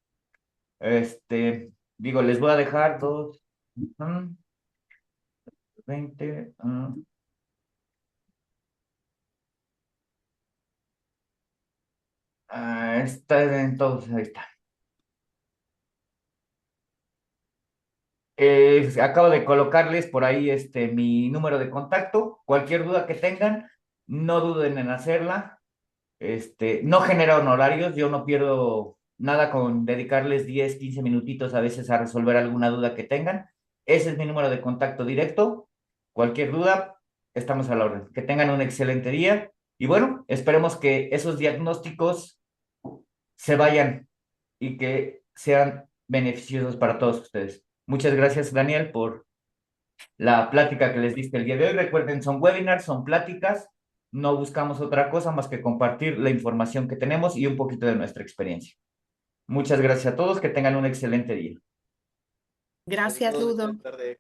A: Digo, les voy a dejar 20. Entonces, ahí está. Acabo de colocarles por ahí mi número de contacto. Cualquier duda que tengan, no duden en hacerla. No genera honorarios, yo no pierdo nada con dedicarles 10, 15 minutitos a veces a resolver alguna duda que tengan. Ese es mi número de contacto directo. Cualquier duda, estamos a la orden. Que tengan un excelente día y bueno, esperemos que esos diagnósticos se vayan y que sean beneficiosos para todos ustedes. Muchas gracias, Daniel, por la plática que les diste el día de hoy. Recuerden, son webinars, son pláticas, no buscamos otra cosa más que compartir la información que tenemos y un poquito de nuestra experiencia. Muchas gracias a todos, que tengan un excelente día.
B: Gracias a
C: Gracias,
B: todos,
C: Ludo.
B: excelente tarde.